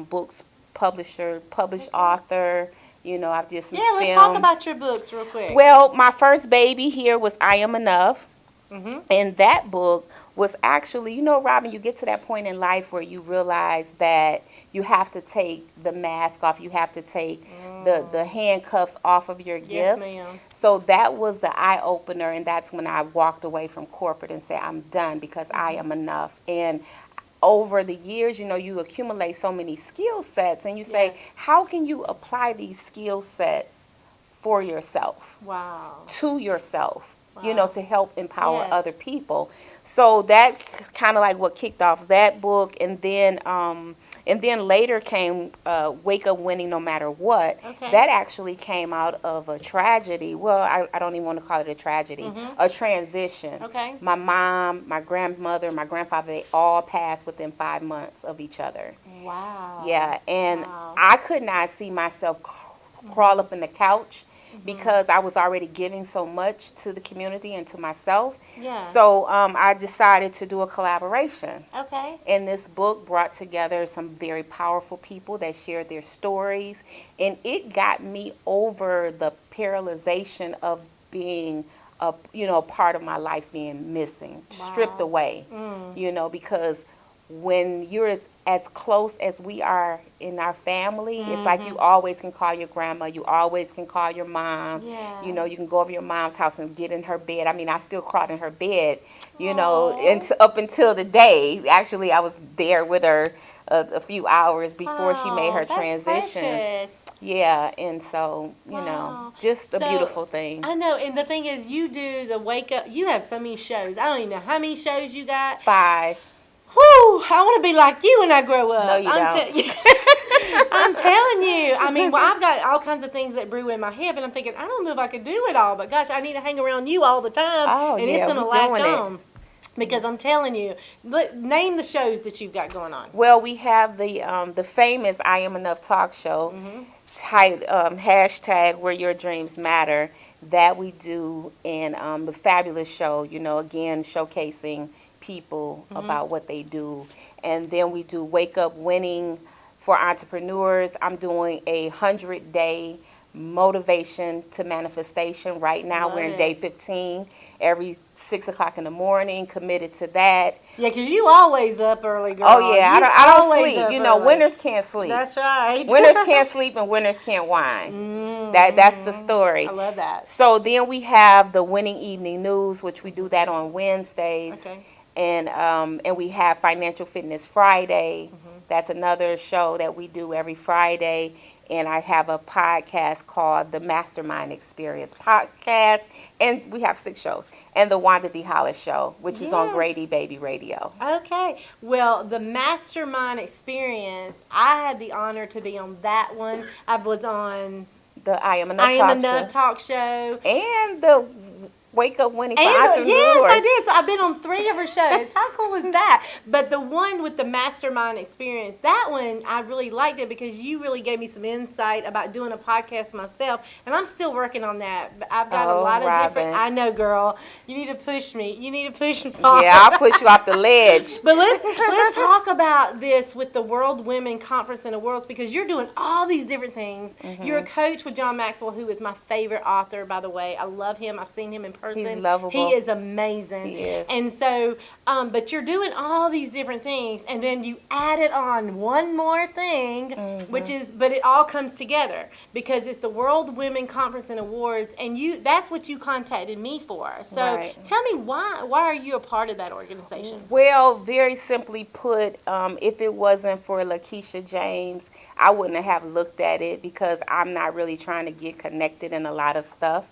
[SPEAKER 4] books publisher, published author. You know, I've did some
[SPEAKER 1] Yeah, let's
[SPEAKER 4] film.
[SPEAKER 1] talk about your books real quick.
[SPEAKER 4] Well, my first baby here was I Am Enough. And that book was actually, you know, Robin, you get to that point in life where you realize that you have to take the mask off. You have to take the handcuffs off of your
[SPEAKER 1] Yes,
[SPEAKER 4] gifts.
[SPEAKER 1] ma'am.
[SPEAKER 4] So that was the eye opener. And that's when I walked away from corporate and said, I'm done, because I am enough. And over the years, you know, you accumulate so many skill sets, and you say,
[SPEAKER 1] Yes.
[SPEAKER 4] how can you apply these skill sets for yourself?
[SPEAKER 1] Wow.
[SPEAKER 4] To yourself, you know, to help empower
[SPEAKER 1] Yes.
[SPEAKER 4] other people. So that's kind of like what kicked off that book. And then later came Wake Up Winning No Matter What.
[SPEAKER 1] Okay.
[SPEAKER 4] That actually came out of a tragedy. Well, I don't even want to call it a tragedy, a transition.
[SPEAKER 1] Okay.
[SPEAKER 4] My mom, my grandmother, my grandfather, they all passed within 5 months of each other.
[SPEAKER 1] Wow.
[SPEAKER 4] Yeah, and
[SPEAKER 1] Wow.
[SPEAKER 4] I could not see myself crawl up in the couch, because I was already giving so much to the community and to myself.
[SPEAKER 1] Yeah.
[SPEAKER 4] So I decided to do a collaboration.
[SPEAKER 1] Okay.
[SPEAKER 4] And this book brought together some very powerful people that shared their stories. And it got me over the paralyzation of being a part of my life being missing, stripped away, you know, because when you're as close as we are in our family, it's like you always can call your grandma, you always can call your mom.
[SPEAKER 1] Yeah.
[SPEAKER 4] You know, you can go over your mom's house and get in her bed. I mean, I still crawled in her bed, you know,
[SPEAKER 1] Aw.
[SPEAKER 4] and up until the day. Actually, I was there with her a few hours before she made her
[SPEAKER 1] That's
[SPEAKER 4] transition.
[SPEAKER 1] precious.
[SPEAKER 4] Yeah, and so, you know,
[SPEAKER 1] Wow.
[SPEAKER 4] just a
[SPEAKER 1] So,
[SPEAKER 4] beautiful thing.
[SPEAKER 1] I know, and the thing is, you do the wake up. You have so many shows. I don't even know how many shows you got.
[SPEAKER 4] 5.
[SPEAKER 1] Whew, I want to be like you when I grow up.
[SPEAKER 4] No, you don't.
[SPEAKER 1] I'm telling you. I mean, well, I've got all kinds of things that brew in my head, but I'm thinking, I don't know if I could do it all. But gosh, I need to hang around you all the time,
[SPEAKER 4] Oh,
[SPEAKER 1] and
[SPEAKER 4] yeah,
[SPEAKER 1] it's going to
[SPEAKER 4] we're
[SPEAKER 1] latch
[SPEAKER 4] doing it.
[SPEAKER 1] on. Because I'm telling you, name the shows that you've got going on.
[SPEAKER 4] Well, we have the famous I Am Enough talk show, hashtag Where Your Dreams Matter, that we do, and the fabulous show, you know, again, showcasing people about what they do. And then we do Wake Up Winning for entrepreneurs. I'm doing 100-day motivation to manifestation. Right now,
[SPEAKER 1] Love
[SPEAKER 4] we're in
[SPEAKER 1] it.
[SPEAKER 4] day 15. Every 6 o'clock in the morning, committed to that.
[SPEAKER 1] Yeah, because you always up early, girl.
[SPEAKER 4] Oh yeah,
[SPEAKER 1] You
[SPEAKER 4] I don't
[SPEAKER 1] always
[SPEAKER 4] sleep.
[SPEAKER 1] up
[SPEAKER 4] You know,
[SPEAKER 1] early.
[SPEAKER 4] winners can't sleep.
[SPEAKER 1] That's right.
[SPEAKER 4] Winners can't sleep and winners can't whine. That's the story.
[SPEAKER 1] I love that.
[SPEAKER 4] So then we have the Winning Evening News, which we do that on Wednesdays.
[SPEAKER 1] Okay.
[SPEAKER 4] And we have Financial Fitness Friday. That's another show that we do every Friday. And I have a podcast called The Mastermind Experience Podcast. And we have 6 shows. And the Wanda D. Hollis Show, which is on
[SPEAKER 1] Yes.
[SPEAKER 4] Grady Baby Radio.
[SPEAKER 1] Okay. Well, the Mastermind Experience, I had the honor to be on that one. I was on
[SPEAKER 4] The I Am Enough
[SPEAKER 1] I
[SPEAKER 4] talk
[SPEAKER 1] Am Enough
[SPEAKER 4] show.
[SPEAKER 1] talk show.
[SPEAKER 4] And the Wake Up Winning for
[SPEAKER 1] And
[SPEAKER 4] Entrepreneurs.
[SPEAKER 1] yes, I did. So I've been on 3 of her shows. How cool is that? But the one with the Mastermind Experience, that one, I really liked it because you really gave me some insight about doing a podcast myself. And I'm still working on that. But I've got a
[SPEAKER 4] Oh,
[SPEAKER 1] lot of different.
[SPEAKER 4] Robin.
[SPEAKER 1] I know, girl. You need to push me. You need to push me.
[SPEAKER 4] Yeah, I'll push you off the ledge.
[SPEAKER 1] But let's talk about this with the World Women Conference and Awards because you're doing all these different things. You're a coach with John Maxwell, who is my favorite author, by the way. I love him. I've seen him in person.
[SPEAKER 4] He's lovable.
[SPEAKER 1] He is amazing.
[SPEAKER 4] He is.
[SPEAKER 1] And so, but you're doing all these different things, and then you added on one more thing, which is, but it all comes together because it's the World Women Conference and Awards, and that's what you contacted me for. So
[SPEAKER 4] Right.
[SPEAKER 1] tell me why are you a part of that organization?
[SPEAKER 4] Well, very simply put, if it wasn't for Lakeisha James, I wouldn't have looked at it because I'm not really trying to get connected in a lot of stuff.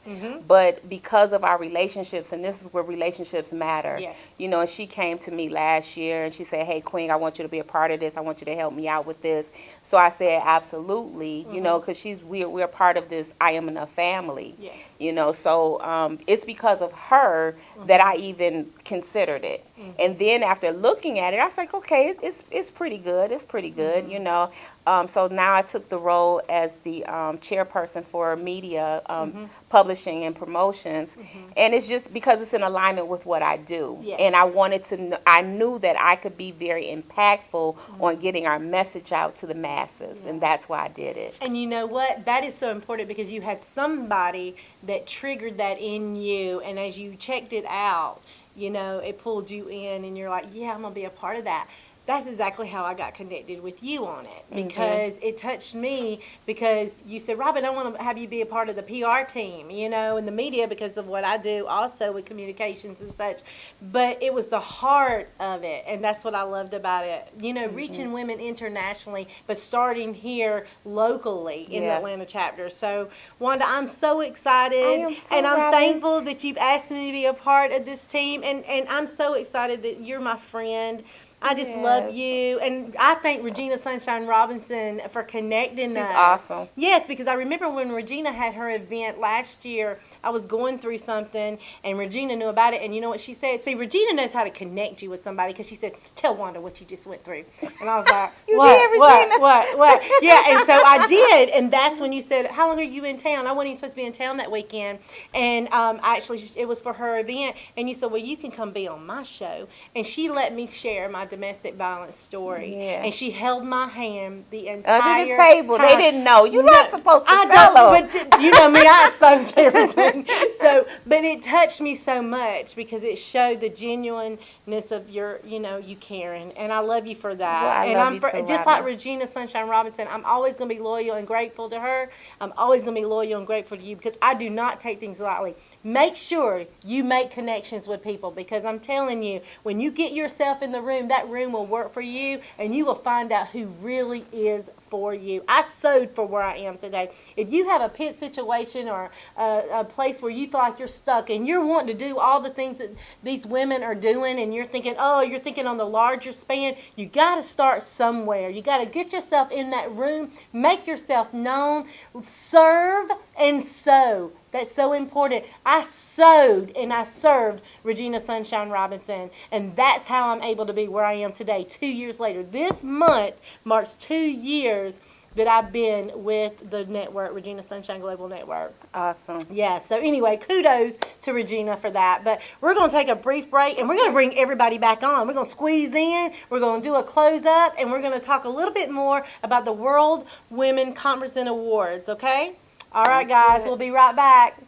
[SPEAKER 4] But because of our relationships, and this is where relationships matter.
[SPEAKER 1] Yes.
[SPEAKER 4] You know, and she came to me last year and she said, "Hey, Queen, I want you to be a part of this. I want you to help me out with this." So I said, absolutely, you know, because we're part of this I Am Enough family.
[SPEAKER 1] Yes.
[SPEAKER 4] You know, so it's because of her that I even considered it. And then after looking at it, I was like, okay, it's pretty good. It's pretty good, you know. So now I took the role as the chairperson for media, publishing and promotions. And it's just because it's in alignment with what I do.
[SPEAKER 1] Yes.
[SPEAKER 4] And I wanted to, I knew that I could be very impactful on getting our message out to the masses. And that's why I did it.
[SPEAKER 1] And you know what? That is so important because you had somebody that triggered that in you, and as you checked it out, you know, it pulled you in, and you're like, yeah, I'm going to be a part of that. That's exactly how I got connected with you on it because it touched me because you said, Robin, I want to have you be a part of the PR team, you know, and the media because of what I do also with communications and such. But it was the heart of it, and that's what I loved about it. You know, reaching women internationally, but starting here locally in the
[SPEAKER 4] Yeah.
[SPEAKER 1] Atlanta chapter. So, Wanda, I'm so excited,
[SPEAKER 4] I am too,
[SPEAKER 1] and I'm
[SPEAKER 4] Robin.
[SPEAKER 1] thankful that you've asked me to be a part of this team, and I'm so excited that you're my friend. I just love
[SPEAKER 4] Yes.
[SPEAKER 1] you, and I thank Regina Sunshine Robinson for connecting
[SPEAKER 4] She's
[SPEAKER 1] us.
[SPEAKER 4] awesome.
[SPEAKER 1] Yes, because I remember when Regina had her event last year, I was going through something, and Regina knew about it, and you know what she said? See, Regina knows how to connect you with somebody, because she said, tell Wanda what you just went through. And I was like,
[SPEAKER 4] You
[SPEAKER 1] what,
[SPEAKER 4] did, Regina?
[SPEAKER 1] what? Yeah, and so I did, and that's when you said, how long are you in town? I wasn't even supposed to be in town that weekend, and actually, it was for her event, and you said, well, you can come be on my show, and she let me share my domestic violence story,
[SPEAKER 4] Yeah.
[SPEAKER 1] and she held my hand the entire
[SPEAKER 4] Under the table.
[SPEAKER 1] time.
[SPEAKER 4] They didn't know. You're not supposed to
[SPEAKER 1] I
[SPEAKER 4] tell
[SPEAKER 1] don't,
[SPEAKER 4] them.
[SPEAKER 1] but you know me, I expose everything. So, but it touched me so much because it showed the genuineness of your, you caring, and I love you for that.
[SPEAKER 4] Well, I
[SPEAKER 1] and
[SPEAKER 4] love
[SPEAKER 1] I'm
[SPEAKER 4] you too,
[SPEAKER 1] just like
[SPEAKER 4] Robin.
[SPEAKER 1] Regina Sunshine Robinson. I'm always going to be loyal and grateful to her. I'm always going to be loyal and grateful to you because I do not take things lightly. Make sure you make connections with people because I'm telling you, when you get yourself in the room, that room will work for you, and you will find out who really is for you. I sewed for where I am today. If you have a pit situation or a place where you feel like you're stuck and you're wanting to do all the things that these women are doing, and you're thinking on the larger span, you got to start somewhere. You got to get yourself in that room, make yourself known, serve and sow. That's so important. I sewed and I served Regina Sunshine Robinson, and that's how I'm able to be where I am today, 2 years later. This month marks 2 years that I've been with the network, Regina Sunshine Global Network.
[SPEAKER 4] Awesome.
[SPEAKER 1] Yeah, so anyway, kudos to Regina for that. But we're going to take a brief break, and we're going to bring everybody back on. We're going to squeeze in, we're going to do a close-up, and we're going to talk a little bit more about the World Women Conference and Awards, okay? All right, guys,
[SPEAKER 4] good.
[SPEAKER 1] we'll be right back.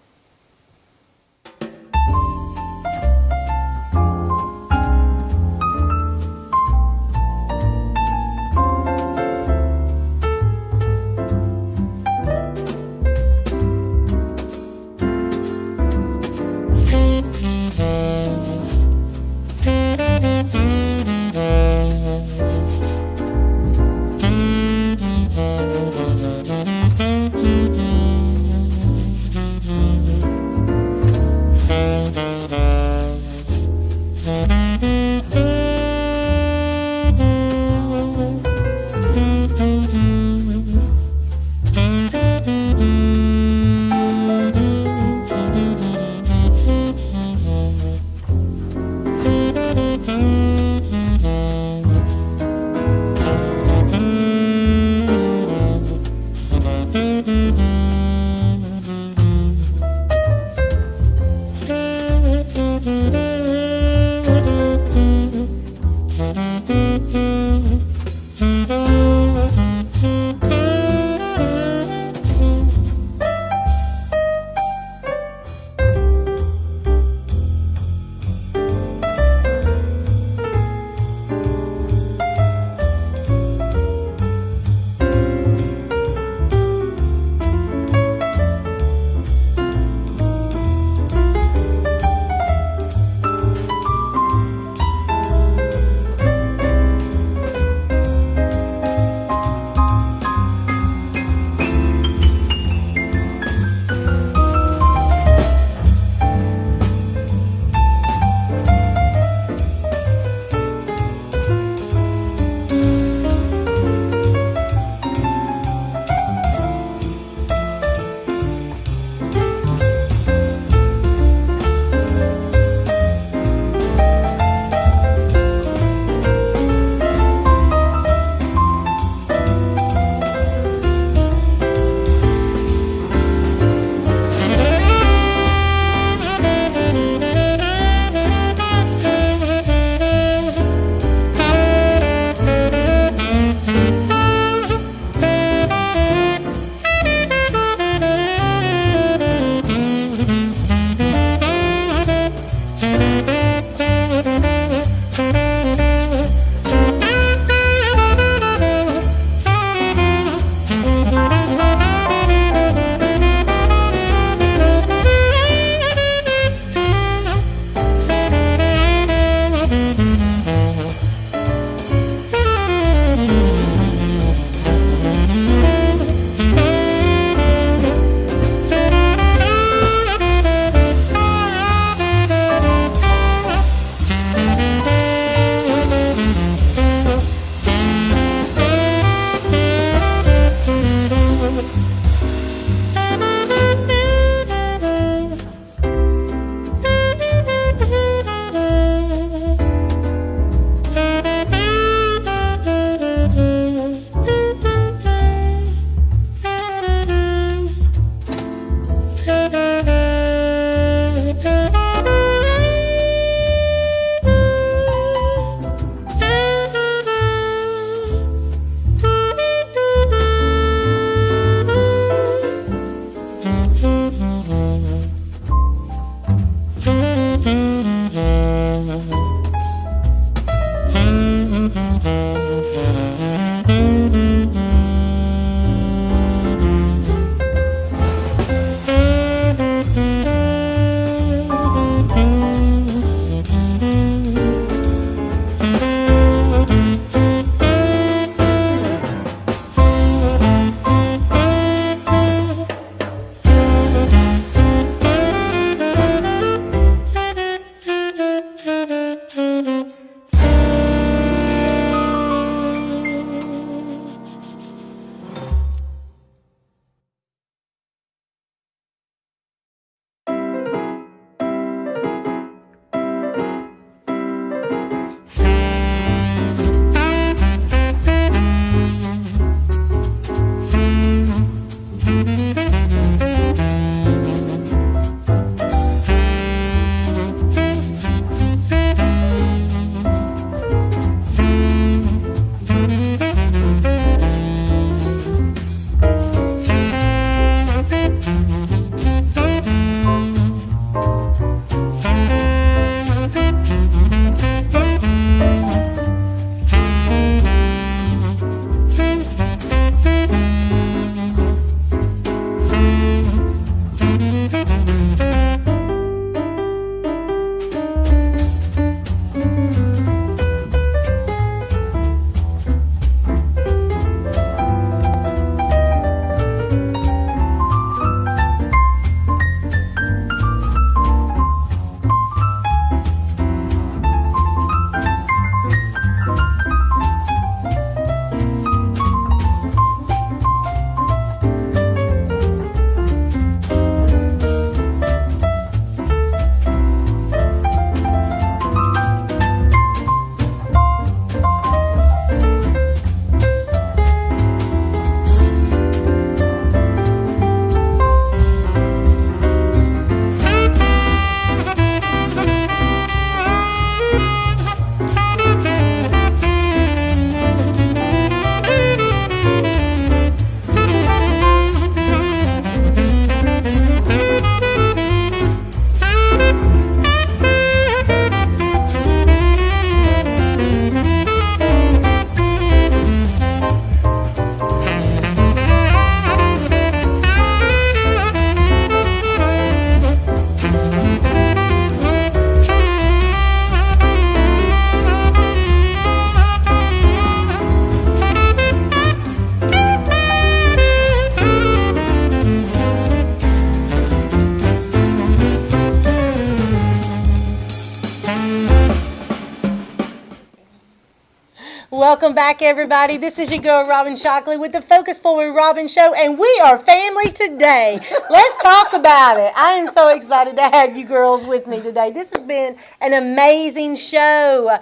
[SPEAKER 1] Welcome back, everybody. This is your girl, Robin Shockley, with the Focus Forward Robin Show, and we are family today. Let's talk about it. I am so excited to have you girls with me today. This has been an amazing show.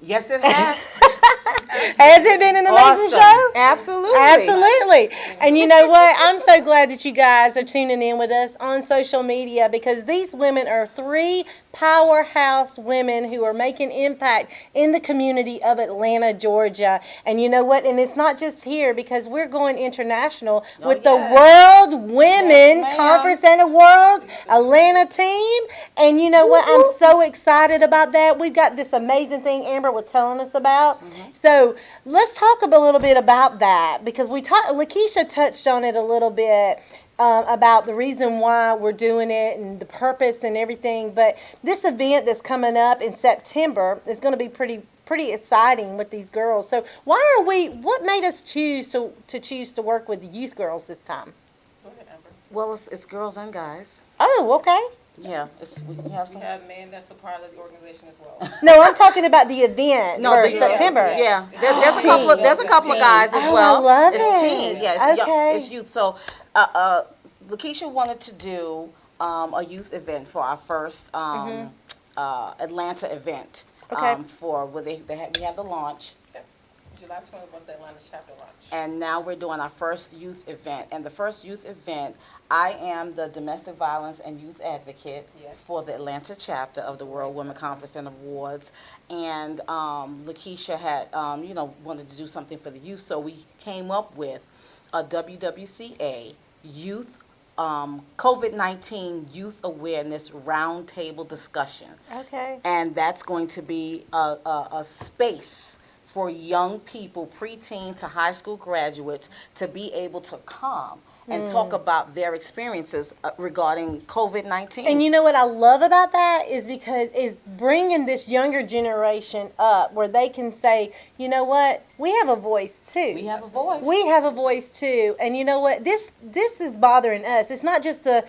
[SPEAKER 3] Yes, it has.
[SPEAKER 1] Has it been an amazing
[SPEAKER 3] Awesome.
[SPEAKER 1] show?
[SPEAKER 3] Absolutely.
[SPEAKER 1] Absolutely. And you know what? I'm so glad that you guys are tuning in with us on social media, because these women are three powerhouse women who are making impact in the community of Atlanta, Georgia. And you know what? And it's not just here, because we're going international with the World Women
[SPEAKER 3] Yes, ma'am.
[SPEAKER 1] Conference and Awards Atlanta team. And you know what? I'm so excited about that. We've got this amazing thing Amber was telling us about. So let's talk a little bit about that, because Lakeisha touched on it a little bit. About the reason why we're doing it and the purpose and everything. But this event that's coming up in September is going to be pretty exciting with these girls. So what made us choose to work with the youth girls this time?
[SPEAKER 2] Go ahead, Amber.
[SPEAKER 3] Well, it's girls and guys.
[SPEAKER 1] Oh, okay.
[SPEAKER 3] Yeah, we have
[SPEAKER 2] We
[SPEAKER 3] some.
[SPEAKER 2] have men that's a part of the organization as well.
[SPEAKER 1] No, I'm talking about the event for
[SPEAKER 3] the-
[SPEAKER 1] September.
[SPEAKER 3] Yeah, there's a couple. There's a couple of guys as
[SPEAKER 1] Oh,
[SPEAKER 3] well.
[SPEAKER 1] I love
[SPEAKER 3] it's
[SPEAKER 1] it.
[SPEAKER 3] teen. Yeah,
[SPEAKER 1] Okay.
[SPEAKER 3] it's youth. So, Lakeisha wanted to do a youth event for our first Atlanta event.
[SPEAKER 1] Okay.
[SPEAKER 3] For where we had the launch.
[SPEAKER 2] July 20th was the Atlanta chapter launch.
[SPEAKER 3] And now we're doing our first youth event. And the first youth event, I am the domestic violence and youth advocate
[SPEAKER 2] Yes.
[SPEAKER 3] for the Atlanta chapter of the World Women Conference and Awards. And Lakeisha had, wanted to do something for the youth, so we came up with a WWCA youth COVID-19 youth awareness roundtable discussion.
[SPEAKER 1] Okay.
[SPEAKER 3] And that's going to be a space for young people, preteen to high school graduates, to be able to come and talk about their experiences regarding COVID-19.
[SPEAKER 1] And you know what I love about that is because it's bringing this younger generation up where they can say, you know what, we have a voice too.
[SPEAKER 3] We have a voice.
[SPEAKER 1] We have a voice too. And you know what, this is bothering us. It's not just the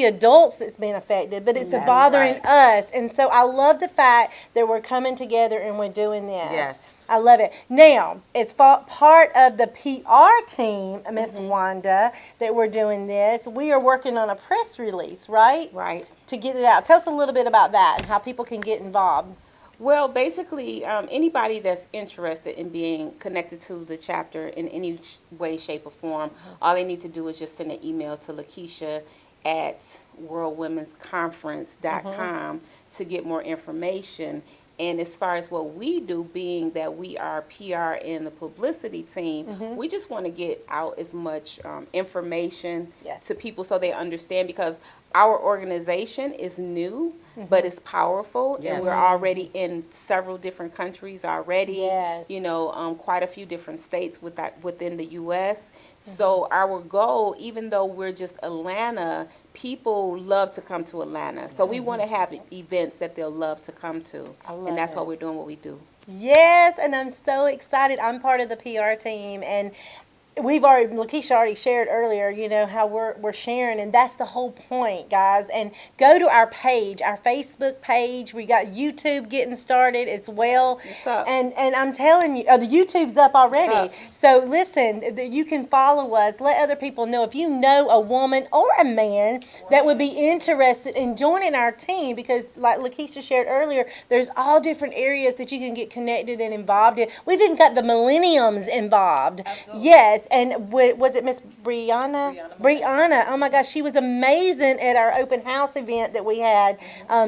[SPEAKER 1] adults that's being affected, but it's
[SPEAKER 3] That's
[SPEAKER 1] bothering
[SPEAKER 3] right.
[SPEAKER 1] us. And so I love the fact that we're coming together and we're doing this.
[SPEAKER 3] Yes.
[SPEAKER 1] I love it. Now, it's part of the PR team, Miss Wanda, that we're doing this. We are working on a press release, right?
[SPEAKER 4] Right.
[SPEAKER 1] To get it out. Tell us a little bit about that and how people can get involved.
[SPEAKER 4] Well, basically, anybody that's interested in being connected to the chapter in any way, shape, or form, all they need to do is just send an email to Lakeisha at worldwomensconference.com to get more information. And as far as what we do, being that we are PR and the publicity team, we just want to get out as much information
[SPEAKER 1] Yes.
[SPEAKER 4] to people so they understand, because our organization is new, but it's powerful,
[SPEAKER 3] Yes.
[SPEAKER 4] and we're already in several different countries already.
[SPEAKER 1] Yes.
[SPEAKER 4] Quite a few different states within the U.S. So our goal, even though we're just Atlanta, people love to come to Atlanta. So we want to have events that they'll love to come to,
[SPEAKER 1] love
[SPEAKER 4] and that's
[SPEAKER 1] it.
[SPEAKER 4] why we're doing what we do.
[SPEAKER 1] Yes, and I'm so excited. I'm part of the PR team, and Lakeisha already shared earlier, how we're sharing, and that's the whole point, guys. And go to our page, our Facebook page. We got YouTube getting started as well.
[SPEAKER 4] It's up.
[SPEAKER 1] And I'm telling you, the YouTube's up already.
[SPEAKER 4] It's up.
[SPEAKER 1] So listen, you can follow us. Let other people know if you know a woman or a man that would be interested in joining our team, because like Lakeisha shared earlier, there's all different areas that you can get connected and involved in. We've even got the millenniums involved.
[SPEAKER 2] Absolutely.
[SPEAKER 1] Yes. And was it Miss Brianna?
[SPEAKER 2] Brianna.
[SPEAKER 1] Oh my gosh, she was amazing at our open house event that we had,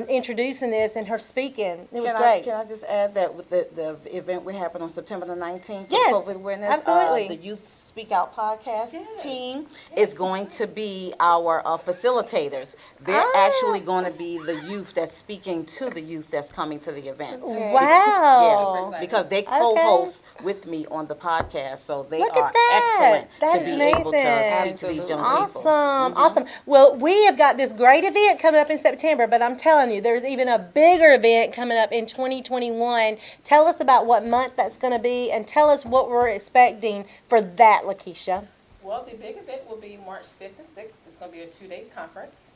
[SPEAKER 1] introducing this and her speaking. It was great.
[SPEAKER 3] Can I just add that with the event we have on September the 19th for
[SPEAKER 1] Yes,
[SPEAKER 3] COVID awareness,
[SPEAKER 1] absolutely.
[SPEAKER 3] the Youth Speak Out podcast
[SPEAKER 2] Yes.
[SPEAKER 3] team is going to be our facilitators. They're actually going to be the youth that's speaking to the youth that's coming to the event.
[SPEAKER 1] Wow.
[SPEAKER 3] Yeah, because they co-host with me on the podcast, so they
[SPEAKER 1] Look
[SPEAKER 3] are
[SPEAKER 1] at that.
[SPEAKER 3] excellent
[SPEAKER 1] That
[SPEAKER 3] to
[SPEAKER 1] is
[SPEAKER 3] be able to
[SPEAKER 1] amazing.
[SPEAKER 3] speak to these young
[SPEAKER 1] Awesome,
[SPEAKER 3] people.
[SPEAKER 1] awesome. Well, we have got this great event coming up in September, but I'm telling you, there's even a bigger event coming up in 2021. Tell us about what month that's going to be, and tell us what we're expecting for that, Lakeisha.
[SPEAKER 2] Well, the big event will be March 5th and 6th. It's going to be a 2-day conference.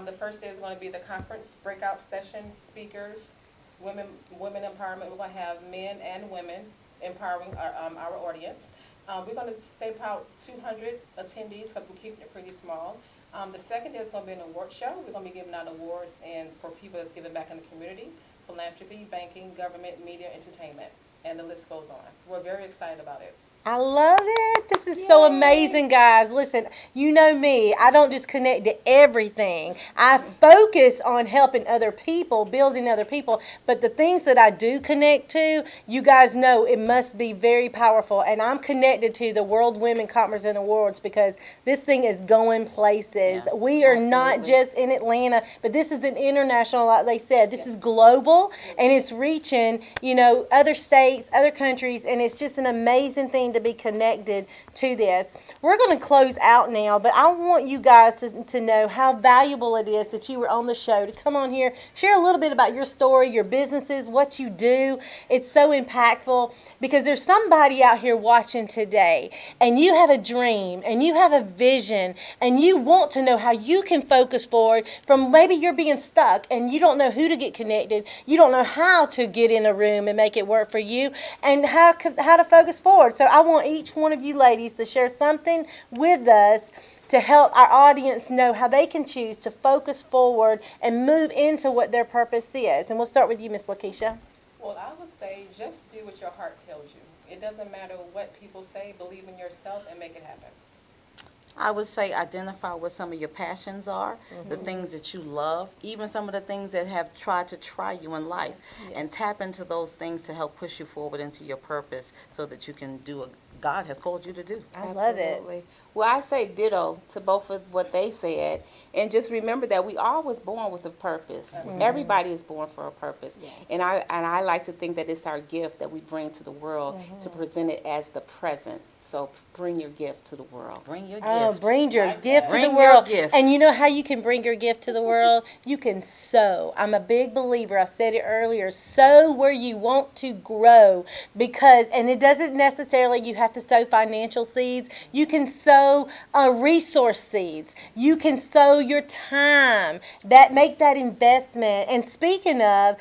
[SPEAKER 2] The first day is going to be the conference, breakout sessions, speakers. women empowerment. We're going to have men and women empowering our audience. We're going to say about 200 attendees because we're keeping it pretty small. The second day is going to be an award show. We're going to be giving out awards and for people that's giving back in the community, philanthropy, banking, government, media, entertainment, and the list goes on. We're very excited about it.
[SPEAKER 1] I love it. This is so amazing, guys. Listen, you know me. I don't just connect to everything. I focus on helping other people, building other people. But the things that I do connect to, you guys know it must be very powerful. And I'm connected to the World Women Conference and Awards because this thing is going places.
[SPEAKER 3] Yeah,
[SPEAKER 1] we are not just in Atlanta, but this is an international, like they said. This is global, and it's reaching, other states, other countries, and it's just an amazing thing to be connected to this. We're going to close out now, but I want you guys to know how valuable it is that you were on the show, to come on here, share a little bit about your story, your businesses, what you do. It's so impactful because there's somebody out here watching today, and you have a dream, and you have a vision, and you want to know how you can focus forward from maybe you're being stuck, and you don't know who to get connected. You don't know how to get in a room and make it work for you, and how to focus forward. So I want each one of you ladies to share something with us to help our audience know how they can choose to focus forward and move into what their purpose is. And we'll start with you, Miss Lakeisha.
[SPEAKER 2] Well, I would say just do what your heart tells you. It doesn't matter what people say. Believe in yourself and make it happen.
[SPEAKER 3] I would say identify what some of your passions are, the things that you love, even some of the things that have tried to try you in life, and tap into those things to help push you forward into your purpose so that you can do what God has called you to do.
[SPEAKER 1] I love it.
[SPEAKER 4] Absolutely. Well, I say ditto to both of what they said. And just remember that we all was born with a purpose. Everybody is born for a purpose. And I like to think that it's our gift that we bring to the world to present it as the present. So bring your gift to the world.
[SPEAKER 3] Bring your
[SPEAKER 1] Oh,
[SPEAKER 3] gift.
[SPEAKER 1] bring your gift to
[SPEAKER 3] Bring
[SPEAKER 1] the
[SPEAKER 3] your
[SPEAKER 1] world.
[SPEAKER 3] gift.
[SPEAKER 1] And you know how you can bring your gift to the world? You can sow. I'm a big believer. I said it earlier. Sow where you want to grow and it doesn't necessarily you have to sow financial seeds. You can sow resource seeds. You can sow your time. Make that investment. And speaking of,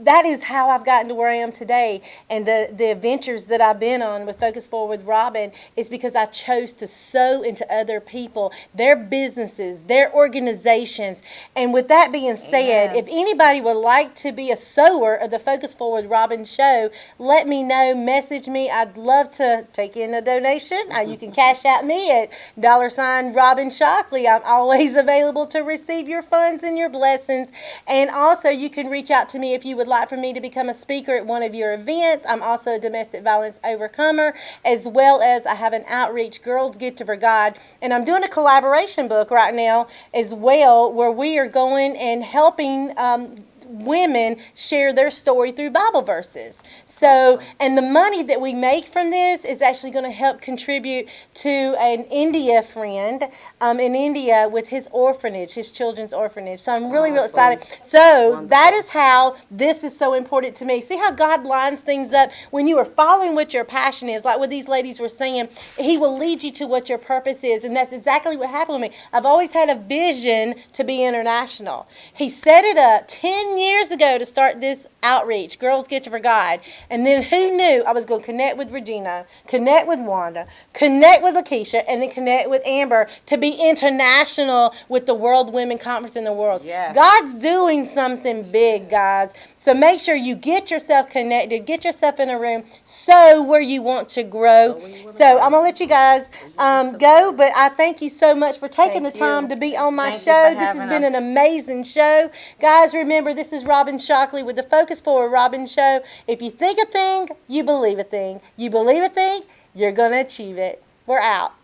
[SPEAKER 1] that is how I've gotten to where I am today. And the adventures that I've been on with Focus Forward with Robin is because I chose to sow into other people, their businesses, their organizations. And with that being said, if anybody would like to be a sower of the Focus Forward Robin show, let me know. Message me. I'd love to take in a donation. You can cash out me at $Robin Shockley. I'm always available to receive your funds and your blessings. And also, you can reach out to me if you would like for me to become a speaker at one of your events. I'm also a domestic violence overcomer, as well as I have an outreach, Girls Get to For God. And I'm doing a collaboration book right now as well, where we are going and helping women share their story through Bible verses. So, and the money that we make from this is actually going to help contribute to an India friend in India with his orphanage, his children's orphanage. So I'm really, really excited. So that is how this is so important to me. See how God lines things up when you are following what your passion is, like what these ladies were saying. He will lead you to what your purpose is, and that's exactly what happened with me. I've always had a vision to be international. He set it up 10 years ago to start this outreach, Girls Get to For God. And then who knew I was going to connect with Regina, connect with Wanda, connect with Lakeisha, and then connect with Amber to be international with the World Women Conference in the World.
[SPEAKER 3] Yes.
[SPEAKER 1] God's doing something big, guys. So make sure you get yourself connected, get yourself in a room, sow where you want to grow. So I'm going to let you guys go, but I thank you so much for taking the time to be on my show. This has been an amazing show. Guys, remember, this is Robin Shockley with the Focus Forward Robin Show. If you think a thing, you believe a thing. You believe a thing, you're going to achieve it. We're out.